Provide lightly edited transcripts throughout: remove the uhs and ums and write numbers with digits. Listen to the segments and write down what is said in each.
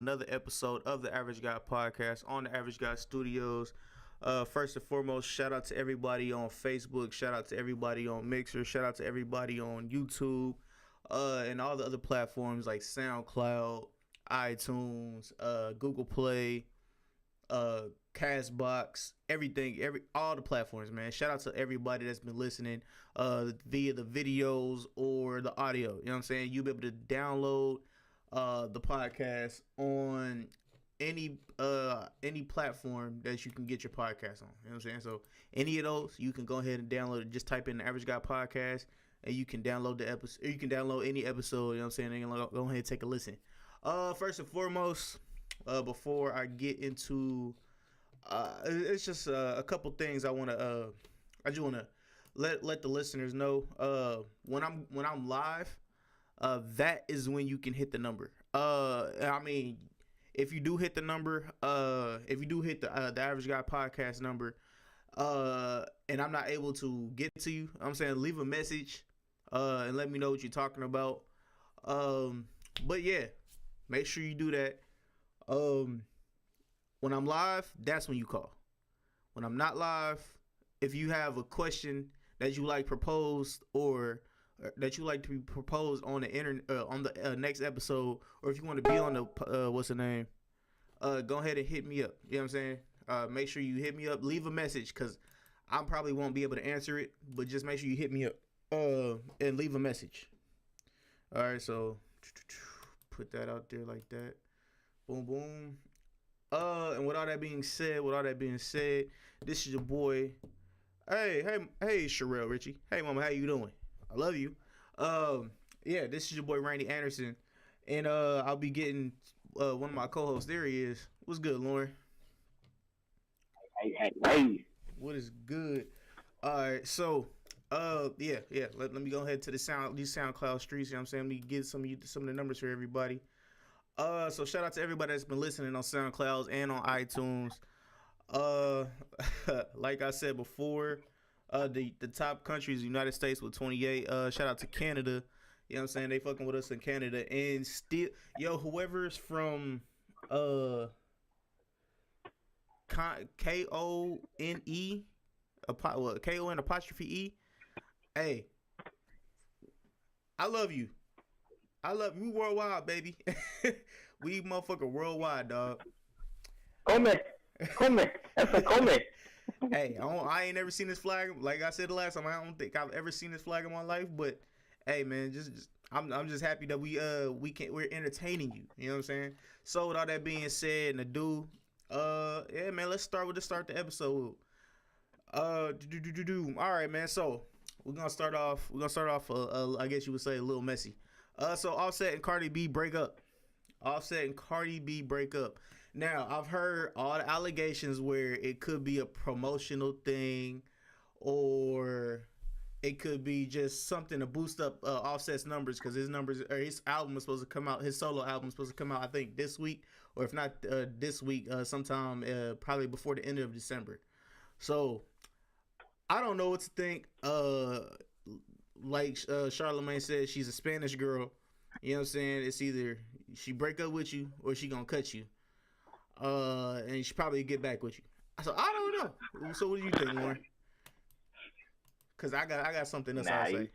another episode of the Average Guy Podcast on the Average Guy Studios. First and foremost, shout out to everybody on Facebook, shout out to everybody on Mixer, shout out to everybody on YouTube, and all the other platforms like SoundCloud, iTunes, Google Play, Castbox, everything, all the platforms, man. Shout out to everybody that's been listening via the videos or the audio. You know what I'm saying? You'll be able to download the podcast on any platform that you can get your podcast on. You know what I'm saying? So any of those, you can go ahead and download it. Just type in the Average Guy Podcast and you can download the episode. You can download any episode, you know what I'm saying? And go ahead and take a listen. First and foremost, before I get into it's just a couple things I just wanna let the listeners know. When I'm live, that is when you can hit the number. I mean, if you do hit the number, if you do hit the Average Guy Podcast number, and I'm not able to get to you, I'm saying leave a message, and let me know what you're talking about. But yeah, make sure you do that. When I'm live, that's when you call. When I'm not live, if you have a question that you like proposed or that you like to be proposed on the on the next episode, or if you want to be on the what's the name, go ahead and hit me up. You know what I'm saying? Make sure you hit me up. Leave a message because I probably won't be able to answer it, but just make sure you hit me up and leave a message. All right, so put that out there like that. Boom, boom. And with all that being said, this is your boy. Hey, Sherelle Richie. Hey, mama, how you doing? I love you. Yeah, this is your boy Randy Anderson, and I'll be getting one of my co-hosts. There he is. What's good, Lauren? Hey. What is good? All right, so yeah. Let me go ahead to these SoundCloud streets. You know what I'm saying? Let me get some of the numbers for everybody. So shout out to everybody that's been listening on SoundCloud and on iTunes. Like I said before, the top country is the United States with 28. Shout out to Canada. You know what I'm saying? They fucking with us in Canada. And still, whoever's from Kone, Kon apostrophe E. Hey, I love you. I love you worldwide, baby. We motherfucker worldwide, dog. Come. That's a come. Hey, I ain't never seen this flag. Like I said the last time, I don't think I've ever seen this flag in my life. But hey, man, I'm just happy that we're entertaining you. You know what I'm saying? So with all that being said, and yeah, man, let's start the episode. All right, man. So we're gonna start off. I guess you would say a little messy. So Offset and Cardi B break up. Now, I've heard all the allegations where it could be a promotional thing, or it could be just something to boost up Offset's numbers, because his album was supposed to come out. His solo album was supposed to come out, I think, this week, or if not this week, sometime probably before the end of December. So I don't know what to think. Like Charlamagne said, she's a Spanish girl. You know what I'm saying? It's either she break up with you or she gonna cut you. And she probably get back with you. So I don't know. So what do you think, Lauren? Cause I got something else I'll say.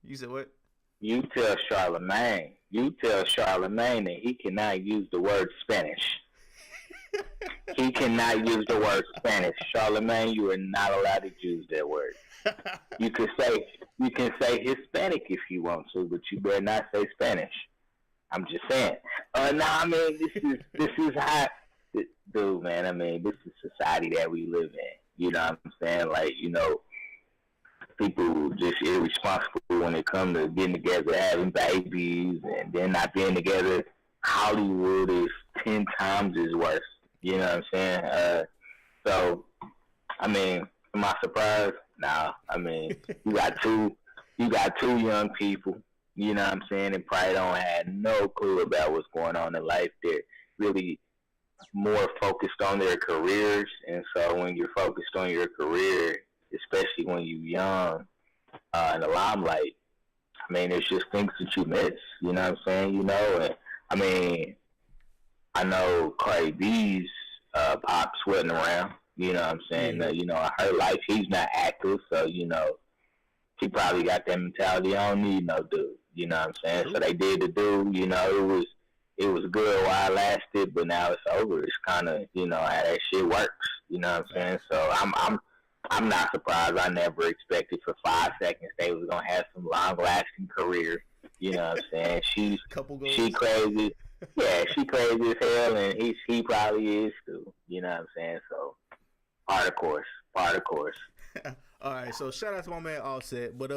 You said what? You tell Charlamagne that he cannot use the word Spanish. He cannot use the word Spanish. Charlamagne, you are not allowed to use that word. You can say Hispanic if you want to, but you better not say Spanish. I'm just saying. I mean, this is how, dude, man. I mean, this is society that we live in. You know what I'm saying? Like, people just irresponsible when it comes to getting together, having babies, and then not being together. Hollywood is 10 times as worse. You know what I'm saying? So, I mean, am I surprised? No. I mean, you got two young people, you know what I'm saying, and probably don't have no clue about what's going on in life. They're really more focused on their careers, and so when you're focused on your career, especially when you're young, in the limelight, I mean, there's just things that you miss, you know what I'm saying, and I mean, I know Cardi B's pop sweating around. You know what I'm saying? You know, her life, he's not active, so, you know, she probably got that mentality, I don't need no dude. You know what I'm saying? So they did the dude, you know, it was good while it lasted, but now it's over. It's kind of, you know, how that shit works. You know what I'm saying? So I'm not surprised. I never expected for 5 seconds they was gonna have some long lasting career. You know what I'm saying? She crazy. Yeah, she crazy as hell, and he probably is too. You know what I'm saying? So part of course. All right, so shout out to my man Offset, but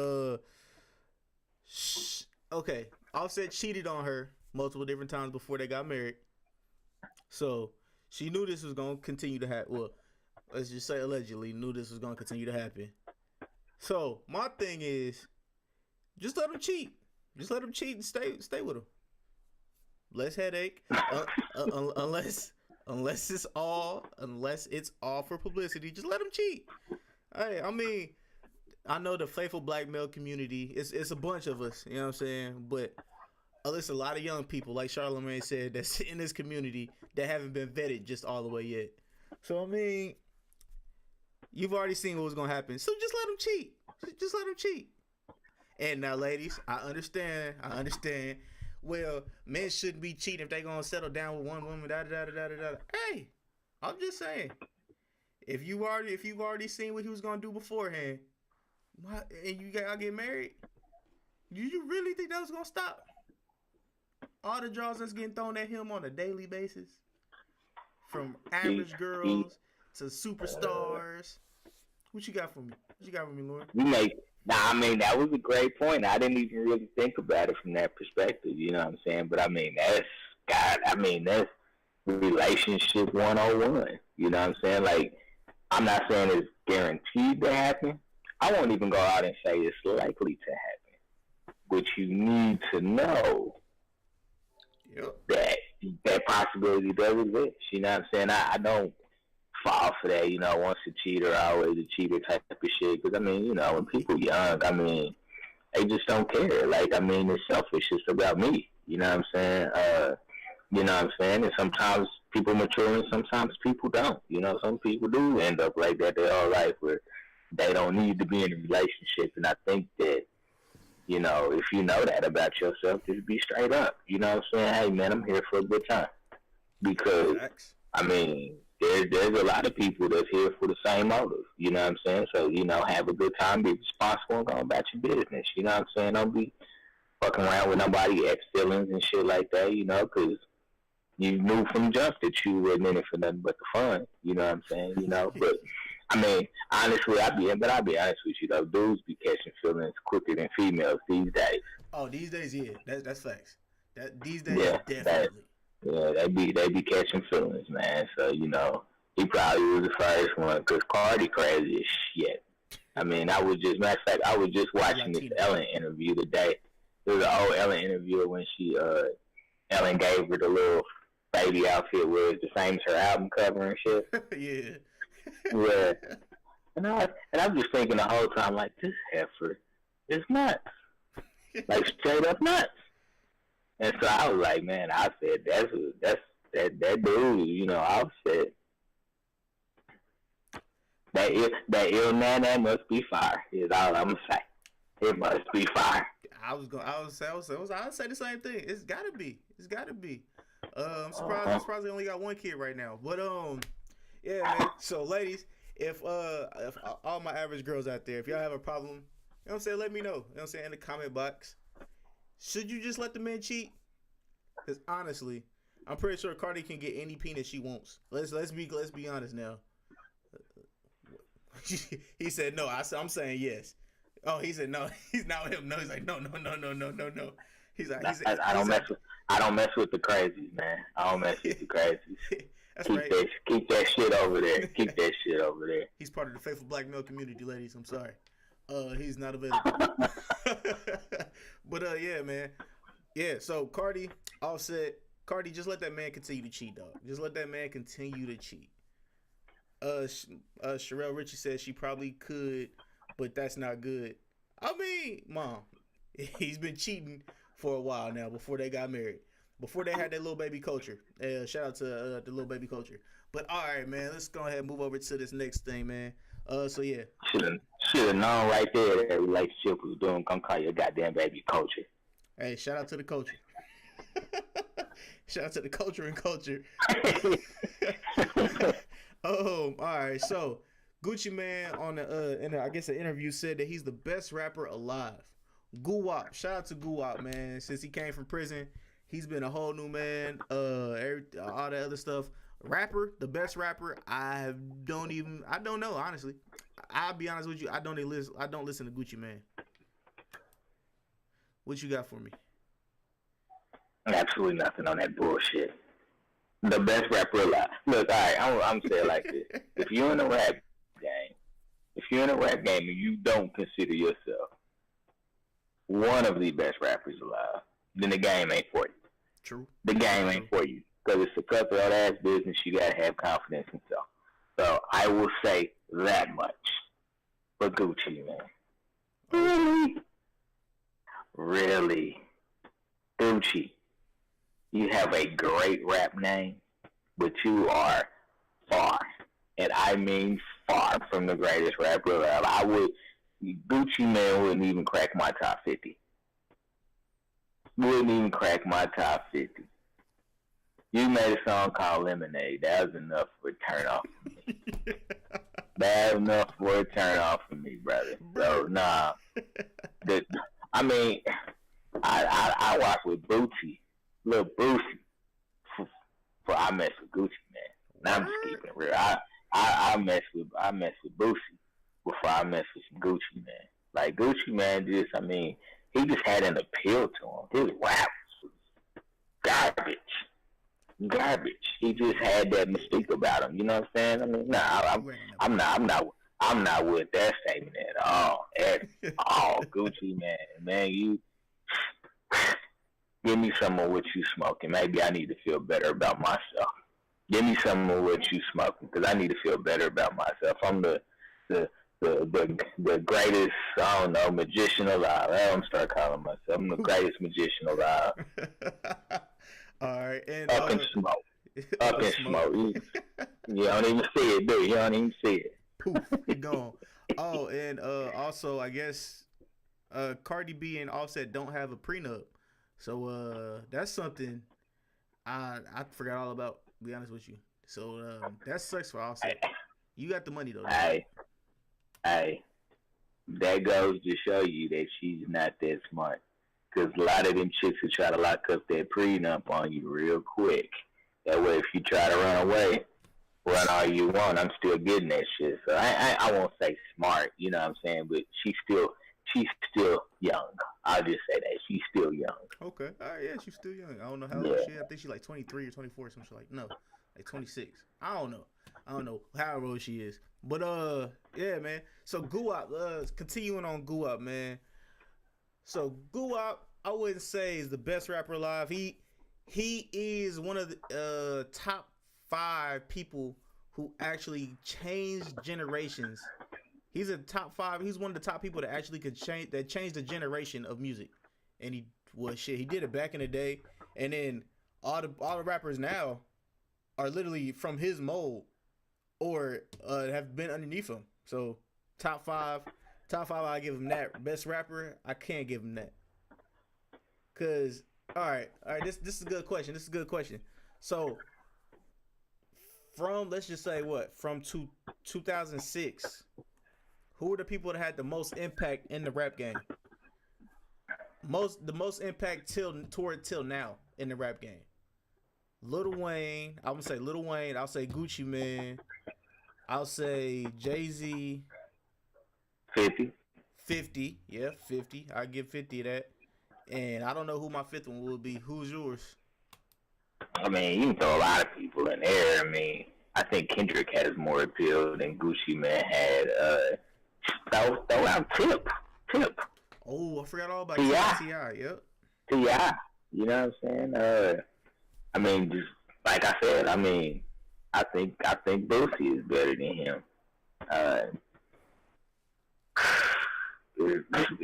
okay, Offset cheated on her multiple different times before they got married, so she knew this was gonna continue to happen. Well, let's just say allegedly knew this was gonna continue to happen. So my thing is, just let him cheat. Just let him cheat and stay with him. Less headache, unless it's all for publicity. Just let him cheat. Hey, I mean, I know the faithful black male community. It's a bunch of us. You know what I'm saying? But there's a lot of young people, like Charlamagne said, that's in this community that haven't been vetted just all the way yet. So I mean, you've already seen what was gonna happen. So just let him cheat. Just let him cheat. And now, ladies, I understand. Well, men shouldn't be cheating if they gonna settle down with one woman. Hey, I'm just saying. If you've already seen what he was gonna do beforehand, and you gotta get married, you really think that was gonna stop? All the draws that's getting thrown at him on a daily basis, from average girls to superstars. What you got for me? Lauren? I mean, that was a great point. I didn't even really think about it from that perspective. You know what I'm saying? But I mean, that's relationship 101. You know what I'm saying? Like, I'm not saying it's guaranteed to happen. I won't even go out and say it's likely to happen. But you need to know that possibility does exist. You know what I'm saying? I don't fall for that, you know, once a cheater, always a cheater type of shit. Because, I mean, you know, when people young, I mean, they just don't care. Like, I mean, it's selfish. It's about me. You know what I'm saying? You know what I'm saying? And sometimes people mature and sometimes people don't. You know, some people do end up like that their whole life where they don't need to be in a relationship. And I think that, you know, if you know that about yourself, just be straight up. You know what I'm saying? Hey, man, I'm here for a good time. Because, I mean, there's a lot of people that's here for the same motive. You know what I'm saying? So, you know, have a good time, be responsible, and go about your business. You know what I'm saying? Don't be fucking around with nobody, ex feelings and shit like that, you know, because you knew from jump that you wasn't in it for nothing but the fun. You know what I'm saying? You know, but I mean, honestly, I'll be honest with you though, dudes be catching feelings quicker than females these days. Oh, these days, yeah, that's facts. These days, definitely. Yeah, they be catching feelings, man. So, you know, he probably was the first one because Cardi crazy as shit. I mean, I was just watching this Ellen interview today. There was an old Ellen interview when Ellen gave her the little baby outfit where it's the same as her album cover and shit. Yeah. And I'm just thinking the whole time, like, this heifer is nuts. Like, straight up nuts. And so I was like, man, I said, that's that dude, you know, I said, that ill man, that must be fire, is all I'm going to say. It must be fire. I would say the same thing. It's gotta be. I'm surprised they only got one kid right now. But yeah, man. So ladies, if all my average girls out there, if y'all have a problem, you know what I'm saying, let me know. You know what I'm saying, in the comment box. Should you just let the man cheat? Because honestly, I'm pretty sure Cardi can get any penis she wants. Let's be honest now. He said no. I'm saying yes. Oh, he said no. He's not him. No, he's like no. He's like I don't mess with the crazies, man. I don't mess with the crazies. That's keep that shit over there. Keep that shit over there. He's part of the faithful black male community, ladies. I'm sorry. He's not available. But yeah, man. Yeah, so Cardi, Offset, Cardi, just let that man continue to cheat, dog. Just let that man continue to cheat. Sherelle Ritchie says she probably could, but that's not good. I mean, Mom, he's been cheating for a while now before they got married. before they had that little baby culture. Shout out to the little baby culture. But all right, man, let's go ahead and move over to this next thing, man. So yeah, should have known right there that relationship was doing. Gonna call your goddamn baby culture. Hey, shout out to the culture. Shout out to the culture and culture. All right. So Gucci Man on the I guess an interview said that he's the best rapper alive. Guwap, shout out to Guwap, man. Since he came from prison, he's been a whole new man. All the other stuff. Rapper, the best rapper. I don't know, honestly. I'll be honest with you. I don't listen to Gucci Man. What you got for me? Absolutely nothing on that bullshit. The best rapper alive. Look, all right, I'm saying like this. If you're in a rap game and you don't consider yourself one of the best rappers alive, then the game ain't for you. True. The game ain't for you. Because it's a cutthroat ass business. You gotta have confidence in self. So I will say that much for Gucci, man. Really? Gucci, you have a great rap name, but you are far, and I mean far from the greatest rapper alive. Gucci Man wouldn't even crack my top 50. Wouldn't even crack my top 50. You made a song called Lemonade. That was enough for a turn off for me. That was enough for a turn off for me, brother. So, nah. I rock with Bootsy. Little Bootsy. For I mess with Gucci, man. Now I'm just keeping it real. I mess with Bootsy before I mess with some Gucci, man. Like, Gucci, man, he just had an appeal to him. His rap was garbage. He just had that mystique about him. You know what I'm saying? I'm not with that statement at all. Gucci, man, you give me some of what you smoking. Maybe I need to feel better about myself. Give me some of what you smoking, because I need to feel better about myself. I'm the greatest, I don't know, magician alive. I'm gonna start calling myself. I'm the greatest magician alive. All right, and up in smoke. Up in smoke. You don't even see it, do you? You don't even see it. Poof, he gone. Oh, and also, I guess Cardi B and Offset don't have a prenup, so that's something I forgot all about. To be honest with you, so that sucks for Offset. You got the money though. Hey, that goes to show you that she's not that smart. Because a lot of them chicks will try to lock up that prenup on you real quick. That way, if you try to run away, run all you want, I'm still getting that shit. So I won't say smart, you know what I'm saying? But she's still young. I'll just say that. She's still young. Okay. All right, yeah, she's still young. I don't know how old she is. I think she's like 23 or 24 or something like 26. I don't know how old she is. But yeah, man. So Guwap, continuing on Guwap, man. So Guwap, I wouldn't say is the best rapper alive. He is one of the top 5 people who actually changed generations. He's a top 5. He's one of the top people that actually changed the generation of music. And he did it back in the day. And then all the rappers now are literally from his mold or have been underneath him. So top 5, I give him that. Best rapper, I can't give him that. Cause all right, this is a good question. So from, let's just say from 2006, who are the people that had the most impact in the rap game? The most impact till now in the rap game. Lil Wayne, I'm gonna say Lil Wayne. I'll say Gucci Man. I'll say Jay-Z. 50, yeah, 50. I give 50 that. And I don't know who my 5th one will be. Who's yours? I mean, you can throw a lot of people in there. I mean, I think Kendrick has more appeal than Gucci Man had. Throw out Tip. Oh, I forgot all about T.I. Yep. T.I. You know what I'm saying? I mean, just like I said, I think Boosie is better than him.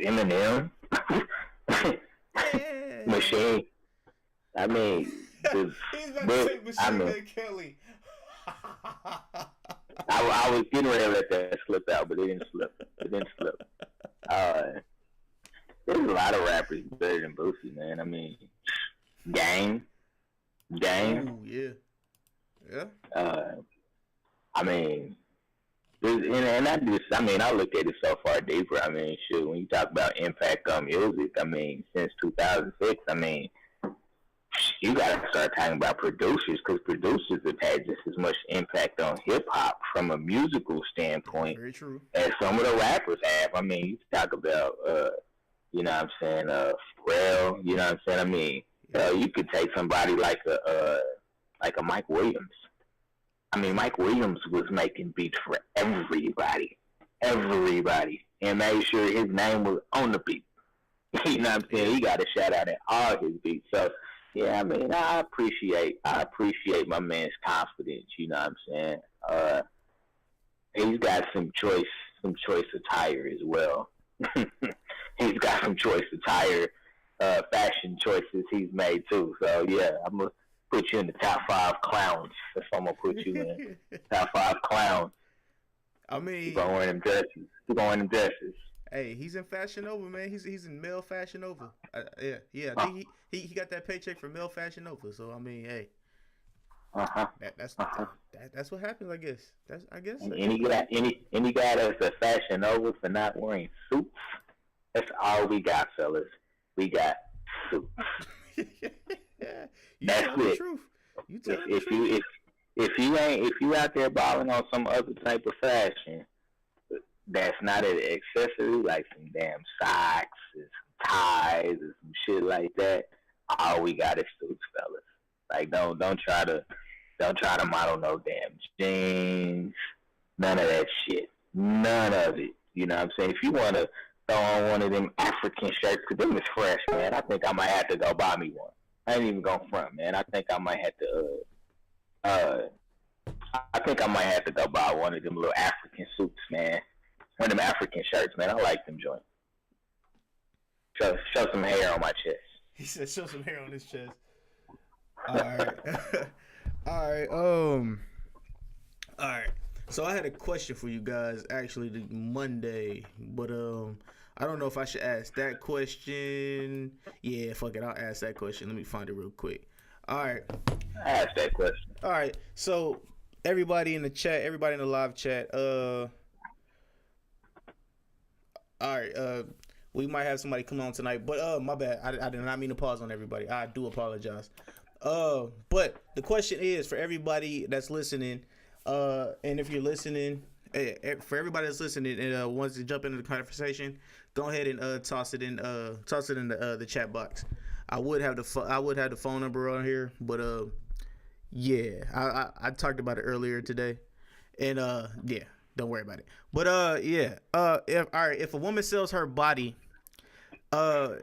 Eminem, I mean, He's about to say Machine Gun Kelly. I was getting ready to let that slip out, but it didn't slip. There's a lot of rappers better than Boosie, man. I mean, Game. Ooh, yeah. I mean, I look at it so far deeper. I mean, shit, when you talk about impact on music, I mean, since 2006, I mean, you got to start talking about producers, because producers have had just as much impact on hip-hop from a musical standpoint. Very true. As some of the rappers have. I mean, you talk about, you know what I'm saying, Pharrell, you know what I'm saying? I mean, you could take somebody like a Mike Williams. I mean, Mike Williams was making beats for everybody, and made sure his name was on the beat. You know what I'm saying? He got a shout out at all his beats. So, yeah, I mean, I appreciate my man's confidence. You know what I'm saying? He's got some choice attire as well. He's got some choice attire, fashion choices he's made too. So yeah, I'm gonna put you in the top 5 clowns. That's what I'm gonna put you in. Top 5 clowns. I mean, keep on wearing them dresses. Hey, he's in Fashion Nova, man. He's in male Fashion Nova. Yeah. I think he got that paycheck for male Fashion Nova. So I mean, hey. That's what happens, I guess. Any guy that's a Fashion Nova for not wearing suits, that's all we got, fellas. We got suits. That's it. The truth. You tell the truth. If you out there balling on some other type of fashion, that's not an accessory, like some damn socks and some ties or some shit like that. All we got is suits, fellas. Like don't try to model no damn jeans. None of that shit. None of it. You know what I'm saying? If you want to throw on one of them African shirts, because them is fresh, man, I think I might have to go buy me one. I ain't even going front, man. I think I might have to go buy one of them little African suits, man. One of them African shirts, man. I like them joints. Show some hair on my chest. He said, show some hair on his chest. All right. All right. So I had a question for you guys actually the Monday, but I don't know if I should ask that question. Yeah, fuck it. I'll ask that question. Let me find it real quick. All right. Ask that question. All right. So everybody in the chat, everybody in the live chat, all right, we might have somebody come on tonight, but my bad. I did not mean to pause on everybody. I do apologize. But the question is for everybody that's listening, and if you're listening, for everybody that's listening and wants to jump into the conversation, go ahead and toss it in the chat box. I would have the phone number on here, but yeah, I talked about it earlier today, and yeah, don't worry about it. But yeah, if a woman sells her body, hold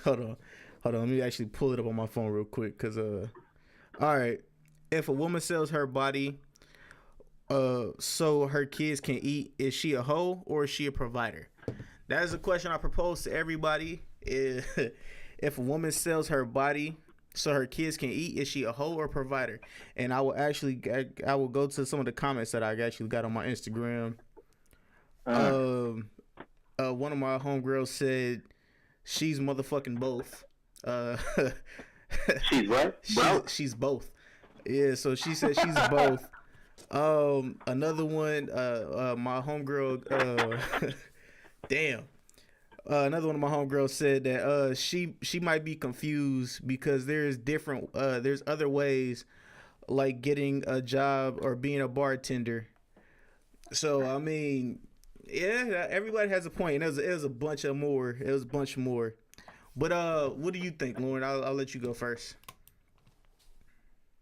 on, let me actually pull it up on my phone real quick, cause all right, if a woman sells her body, so her kids can eat, is she a hoe or is she a provider? That is a question I propose to everybody. If a woman sells her body so her kids can eat, is she a hoe or a provider? And I will go to some of the comments that I actually got on my Instagram. One of my homegirls said she's motherfucking both. She's what? She's both. Yeah, so she said she's both. Another one, my homegirl, damn. Another one of my homegirls said that she might be confused because there's other ways like getting a job or being a bartender. So I mean, yeah, everybody has a point. And it was a bunch more. But what do you think, Lauren? I'll let you go first.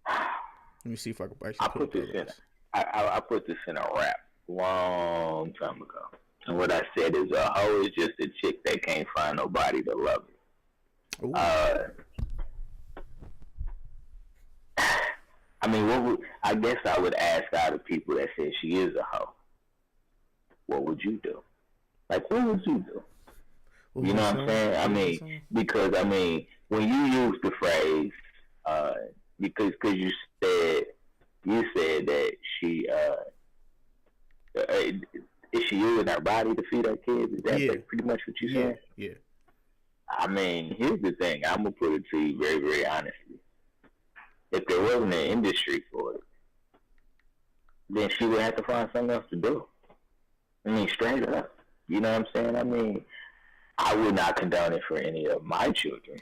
Let me see if I can actually put this. I put this in a rap long time ago. And what I said is a hoe is just a chick that can't find nobody to love her. I mean, I guess I would ask all the people that said she is a hoe, what would you do? Like, what would you do? You know what I'm saying? I mean, because, I mean, when you use the phrase, Because you said that she is she using her body to feed her kids? Is that pretty much what you said? Yeah. I mean, here's the thing. I'm gonna put it to you very, very honestly. If there wasn't an industry for it, then she would have to find something else to do. I mean, straight up. You know what I'm saying? I mean, I would not condone it for any of my children.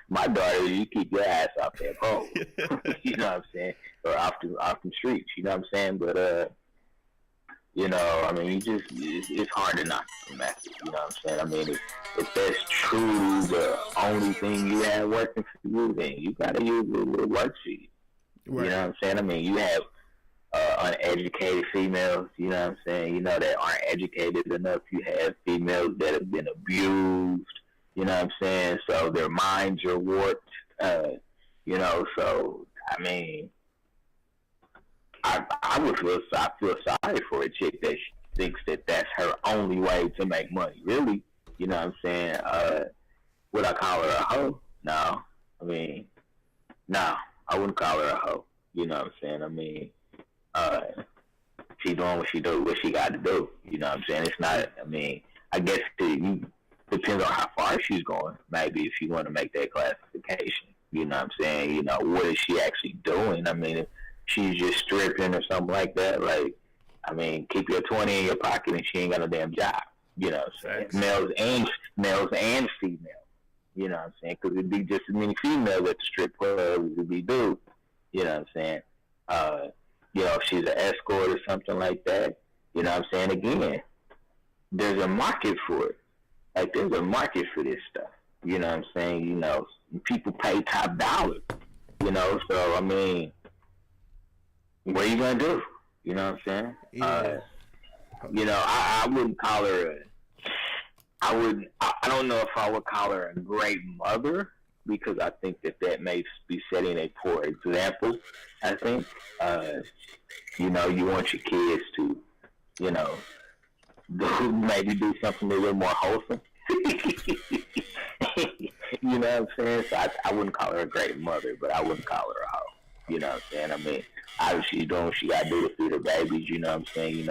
My daughter, you keep your ass off that pole. You know what I'm saying? Or off the streets. You know what I'm saying? But you know, I mean, it's hard to knock the method. You know what I'm saying? I mean, if that's truly the only thing you have working for you, then you gotta use what works for you. Right. You know what I'm saying? I mean, you have uneducated females, you know what I'm saying, you know, that aren't educated enough. You have females that have been abused, you know what I'm saying, so their minds are warped, you know, so, I mean, I feel sorry for a chick that thinks that that's her only way to make money, really, you know what I'm saying. Would I call her a hoe? No. I mean, no, I wouldn't call her a hoe, you know what I'm saying. I mean, she doing what she got to do. You know what I'm saying? It's not, I mean, I guess it depends on how far she's going, maybe, if you want to make that classification. You know what I'm saying? You know, what is she actually doing? I mean, if she's just stripping or something like that, like, I mean, keep your 20 in your pocket and she ain't got no damn job. You know what I'm saying? Males and females. You know what I'm saying? Because it'd be just as many females at the strip club as it'd be dudes. You know what I'm saying? You know, if she's an escort or something like that, you know what I'm saying? Again, there's a market for it. Like, there's a market for this stuff. You know what I'm saying? You know, people pay top dollar. You know, so, I mean, what are you going to do? You know what I'm saying? Yeah. You know, I wouldn't call her I don't know if I would call her a great mother, because I think that may be setting a poor example. I think, you know, you want your kids to, you know, maybe do something a little more wholesome. You know what I'm saying? So I wouldn't call her a great mother, but I wouldn't call her a hoe. You know what I'm saying? I mean, obviously she's doing what she got to do to feed her babies. You know what I'm saying?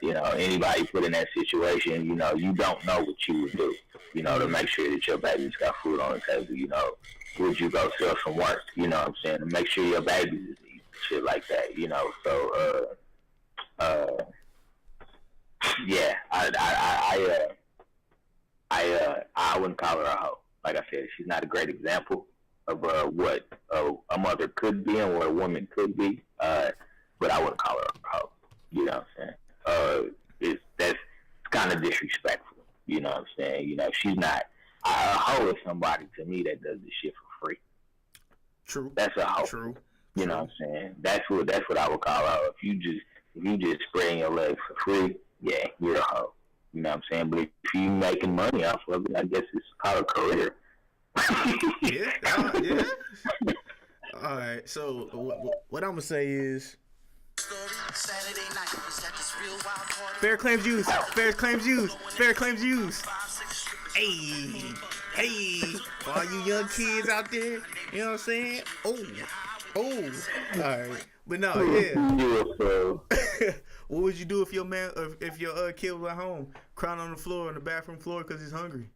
You know, anybody put in that situation, you know, you don't know what you would do, you know, to make sure that your baby's got food on the table. You know, would you go sell some work? You know what I'm saying? To make sure your baby's is eating, shit like that, you know. So, yeah, I wouldn't call her a hoe. Like I said, she's not a great example of what a mother could be and what a woman could be, but I wouldn't call her a hoe. You know what I'm saying? That's kind of disrespectful. You know what I'm saying? You know, she's not a hoe is somebody to me that does this shit for free. True. That's a hoe. True. You know what I'm saying? That's what I would call her. If you just spreading your legs for free, yeah, you're a hoe. You know what I'm saying? But if you making money off of it, I guess it's called a career. Yeah. All right. So what I'm gonna say is, fair claims used. Fair claims used. Fair claims used. Hey, for all you young kids out there, you know what I'm saying? Oh. All right, but no, yeah. What would you do if your kid was at home crying on the floor, on the bathroom floor, because he's hungry?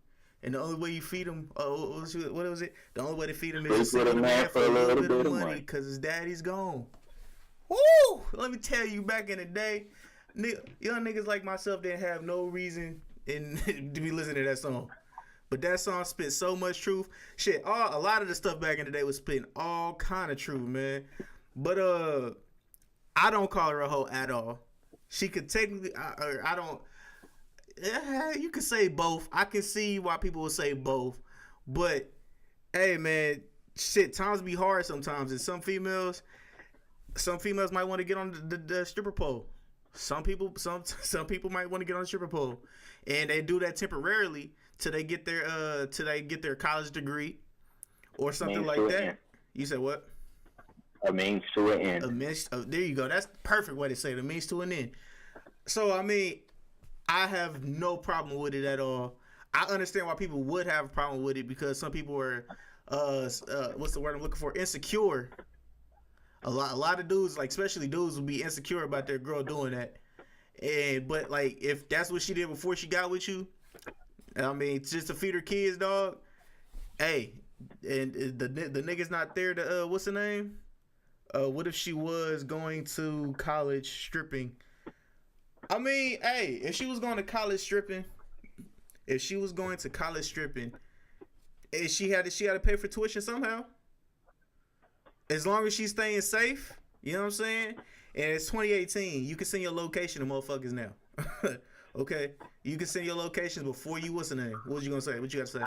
And the only way you feed him, what was it? The only way to feed him is to send him a man for a little bit of money, because his daddy's gone. Woo! Let me tell you, back in the day, young niggas like myself didn't have no reason to be listening to that song. But that song spit so much truth. Shit, a lot of the stuff back in the day was spitting all kind of truth, man. But I don't call her a hoe at all. She could technically, I don't. You could say both. I can see why people would say both. But hey, man, shit, times be hard sometimes, and some females might want to get on the stripper pole. Some people might want to get on the stripper pole, and they do that temporarily till they get their college degree or something like that. End. You said what? A means to an end. There you go. That's the perfect way to say it. A means to an end. So I mean, I have no problem with it at all. I understand why people would have a problem with it, because some people are what's the word I'm looking for? Insecure. A lot of dudes, like especially dudes, will be insecure about their girl doing that. But like if that's what she did before she got with you, I mean, just to feed her kids, dog. Hey, and the nigga's not there to what's the name? What if she was going to college stripping? I mean, hey, if she was going to college stripping, and she had to pay for tuition somehow. As long as she's staying safe, you know what I'm saying? And it's 2018. You can send your location to motherfuckers now. Okay? You can send your locations before you, what's the name? What was you gonna say? What you gotta say?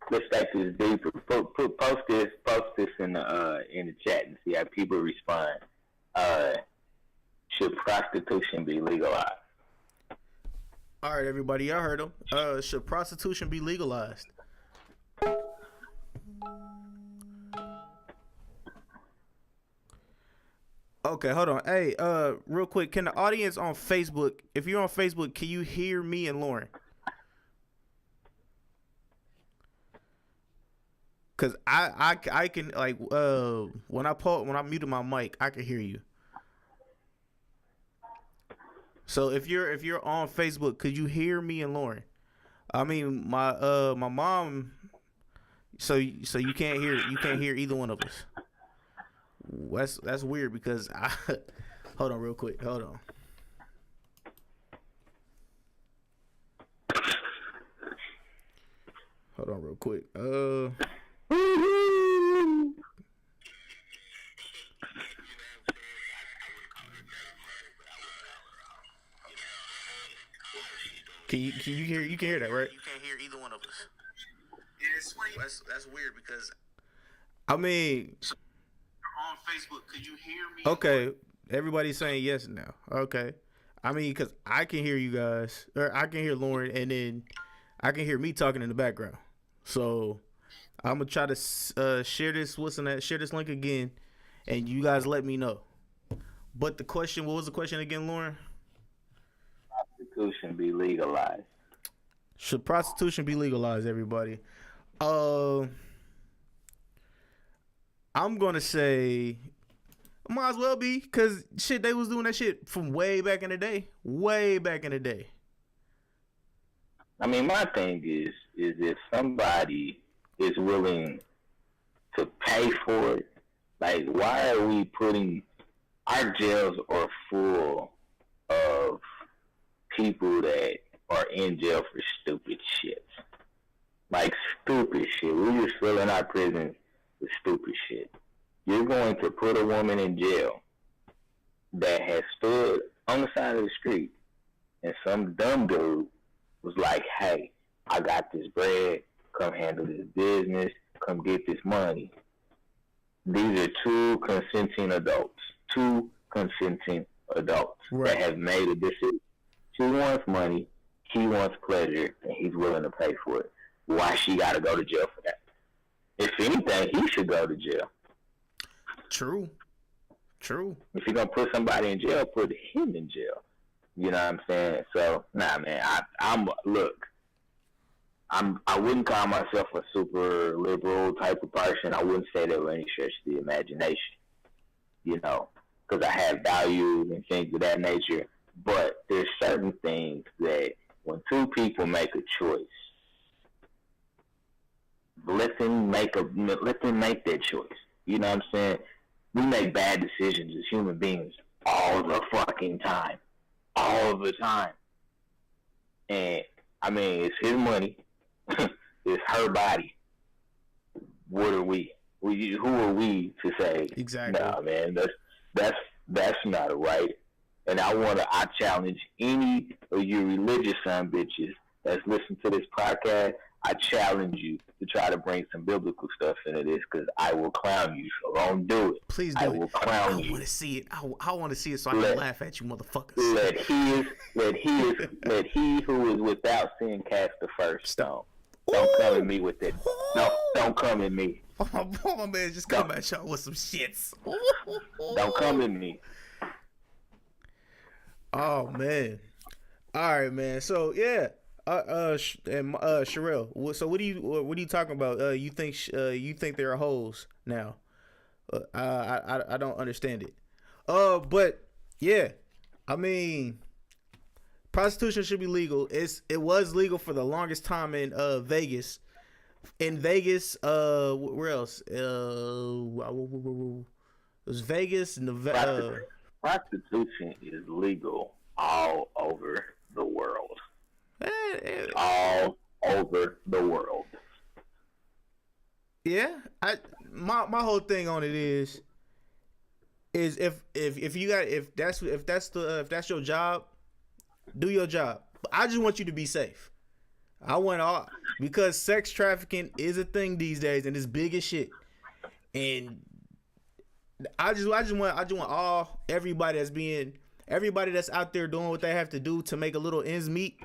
Let's take this deeper. Post this in the chat and see how people respond. Should prostitution be legalized? All right, everybody, y'all heard them. Should prostitution be legalized? Okay, hold on. Hey, real quick, can the audience on Facebook, if you're on Facebook, can you hear me and Lauren? Cause I can like when I muted my mic, I can hear you. So if you're on Facebook, could you hear me and Lauren? I mean my mom. So you can't hear either one of us. That's weird because hold on real quick. Hold on. Hold on real quick. Can you hear? You can hear that, right? You can't hear either one of us. Yeah, it's funny. That's weird because I mean, on Facebook, could you hear me? Okay, everybody's saying yes now. Okay, I mean, because I can hear you guys, or I can hear Lauren, and then I can hear me talking in the background. So I'm gonna try to share this. Share this link again, and you guys let me know. But the question, what was the question again, Lauren? Prostitution be legalized? Should prostitution be legalized, everybody? I'm gonna say might as well be, cause shit, they was doing that shit from way back in the day. Way back in the day. I mean, my thing is if somebody is willing to pay for it, like, why are we putting our jails are full of people that are in jail for stupid shit. Like, stupid shit. We're just filling our prisons with stupid shit. You're going to put a woman in jail that has stood on the side of the street and some dumb dude was like, hey, I got this bread, come handle this business, come get this money. These are two consenting adults right, that have made a decision. She wants money, he wants pleasure, and he's willing to pay for it. Why she got to go to jail for that? If anything, he should go to jail. True. If you're going to put somebody in jail, put him in jail. You know what I'm saying? So, nah, man, I wouldn't call myself a super liberal type of person. I wouldn't say that with any stretch of the imagination, you know, because I have values and things of that nature. But there's certain things that when two people make a choice, let them make that choice. You know what I'm saying? We make bad decisions as human beings all the fucking time. All the time. And, I mean, it's his money. It's her body. What are we? Who are we to say, exactly, nah, man, that's not right. And I challenge any of you religious son bitches that's listening to this podcast. I challenge you to try to bring some biblical stuff into this, because I will clown you. So don't do it. Please do I it. will clown you. I want to see it. I want to see it so I can laugh at you, motherfuckers. Let he who is without sin cast the first stone. Don't come at me with that. No, don't come at me. My man just come at y'all with some shits. Don't come at me. Oh man. All right, man. So yeah. Sherelle. So what are you talking about? You think they're hoes now? I don't understand it. But yeah, I mean, prostitution should be legal. It was legal for the longest time in Vegas. In Vegas, where else? It was Vegas, Nevada. Prostitution is legal all over the world. Eh, All over the world. yeah, my whole thing on it is if you got if that's your job, do your job. But I just want you to be safe. I want all because sex trafficking is a thing these days and it's big as shit. And I just want all everybody that's out there doing what they have to do to make a little ends meet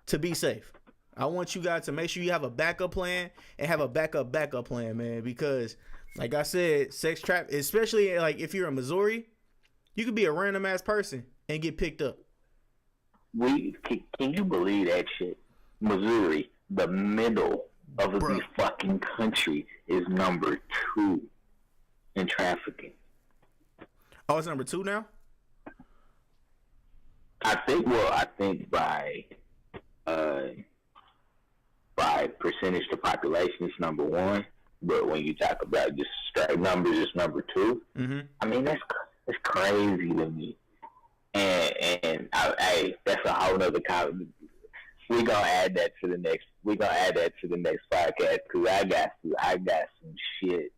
to be safe. I want you guys to make sure you have a backup plan and have a backup plan, man. Because, like I said, sex trap, especially like if you're in Missouri, you could be a random ass person and get picked up. Can you believe that shit? Missouri, the middle of the fucking country, is number 2 in trafficking. Oh, it's number 2 now? I think by percentage to population, it's number 1. But when you talk about just straight numbers, it's number 2. Mm-hmm. I mean, that's crazy to me. And that's a whole nother comment. We're gonna add that to the next podcast because I got some shit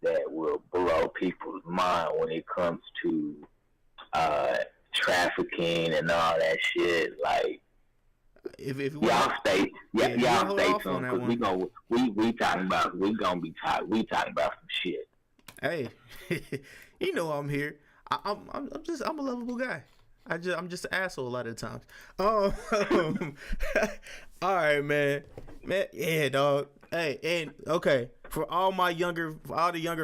that will blow people's mind when it comes to trafficking and all that shit. Like, if y'all stay tuned because we gonna be talking about some shit. Hey, you know I'm here. I'm a lovable guy. I'm just an asshole a lot of the times. All right, man, yeah, dog. Hey, and okay, for all the younger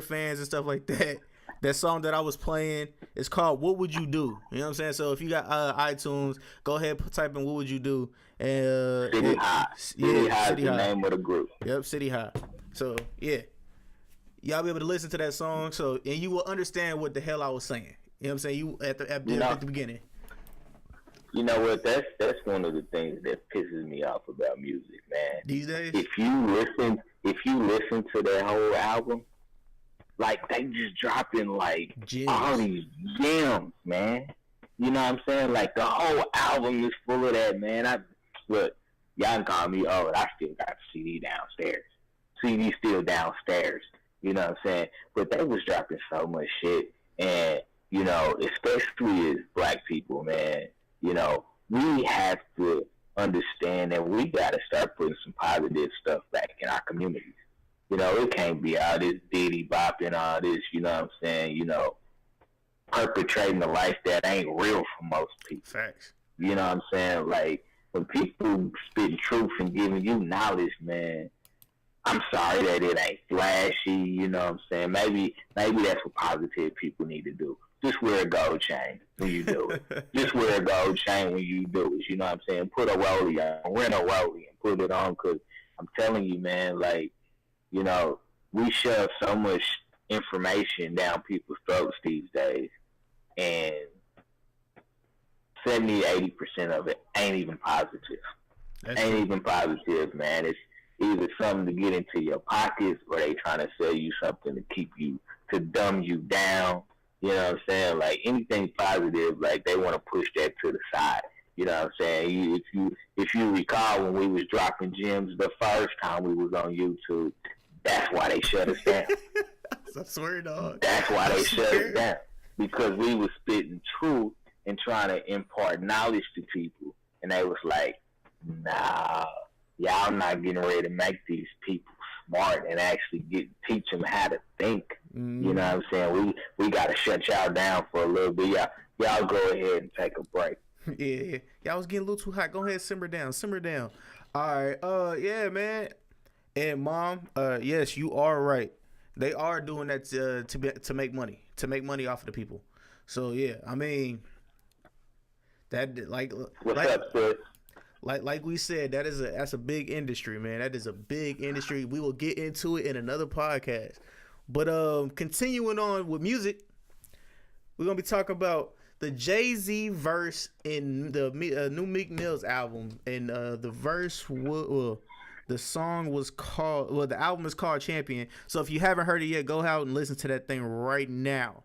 fans and stuff like that, that song that I was playing is called "What Would You Do." You know what I'm saying? So if you got iTunes, go ahead, type in "What Would You Do." And City High. City High is the name of the group. Yep, City High. So yeah, y'all be able to listen to that song. So and you will understand what the hell I was saying. You know what I'm saying? You at the beginning. You know what? That's one of the things that pisses me off about music, man. These days, if you listen to that whole album, like they just dropping like all these gems, man. You know what I'm saying? Like the whole album is full of that, man. Look, y'all can call me old. I still got the CD downstairs. CD still downstairs. You know what I'm saying? But they was dropping so much shit, and you know, especially as black people, man. You know, we have to understand that we got to start putting some positive stuff back in our communities. You know, it can't be all this diddy bop and all this, you know what I'm saying, you know, perpetrating a life that ain't real for most people. Facts. You know what I'm saying? Like, when people spitting truth and giving you knowledge, man, I'm sorry that it ain't flashy, you know what I'm saying? Maybe that's what positive people need to do. Just wear a gold chain when you do it. Just wear a gold chain when you do it. You know what I'm saying? Put a rollie on. Rent a rollie and put it on because I'm telling you, man, like, you know, we shove so much information down people's throats these days, and 70-80% of it ain't even positive. Even positive, man. It's either something to get into your pockets or they trying to sell you something to dumb you down. You know what I'm saying? Like anything positive, like they want to push that to the side. You know what I'm saying? If you recall when we was dropping gems the first time we was on YouTube, that's why they shut us down. I swear, dog. That's why they shut us down. Because we was spitting truth and trying to impart knowledge to people. And they was like, nah, y'all not getting ready to make these people smart and actually teach them how to think. You know what I'm saying? We got to shut y'all down for a little bit. Y'all go ahead and take a break. Yeah. Y'all was getting a little too hot. Go ahead, simmer down. All right. Yeah, man. And mom, yes, you are right. They are doing that to make money off of the people. So yeah, I mean, that like what's up, sis? like we said, that's a big industry, man. That is a big industry. We will get into it in another podcast. But continuing on with music, we're gonna be talking about the Jay-Z verse in the new Meek Mill's album, and the verse, the song was called, the album is called Champion. So if you haven't heard it yet, go out and listen to that thing right now.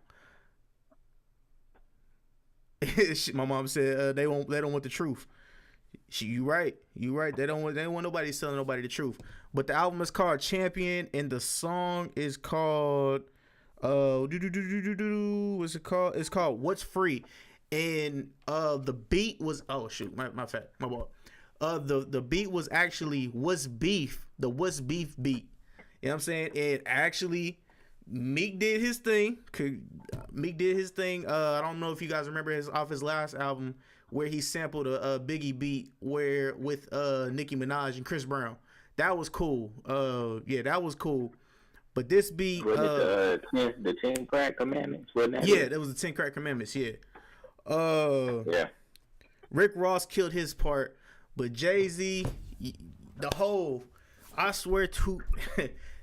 My mom said they don't want the truth. You right. They don't want nobody telling nobody the truth. But the album is called Champion, and the song is called what's it called? It's called What's Free. And the beat was my bad. The beat was actually What's Beef, the What's Beef beat. You know what I'm saying? And actually Meek did his thing. I don't know if you guys remember off his last album where he sampled a Biggie beat with Nicki Minaj and Chris Brown. That was cool. That was cool. But this beat, was it the 10 Crack Commandments? Wasn't that? Yeah, that was the 10 Crack Commandments. Yeah. Yeah. Rick Ross killed his part, but Jay-Z, I swear to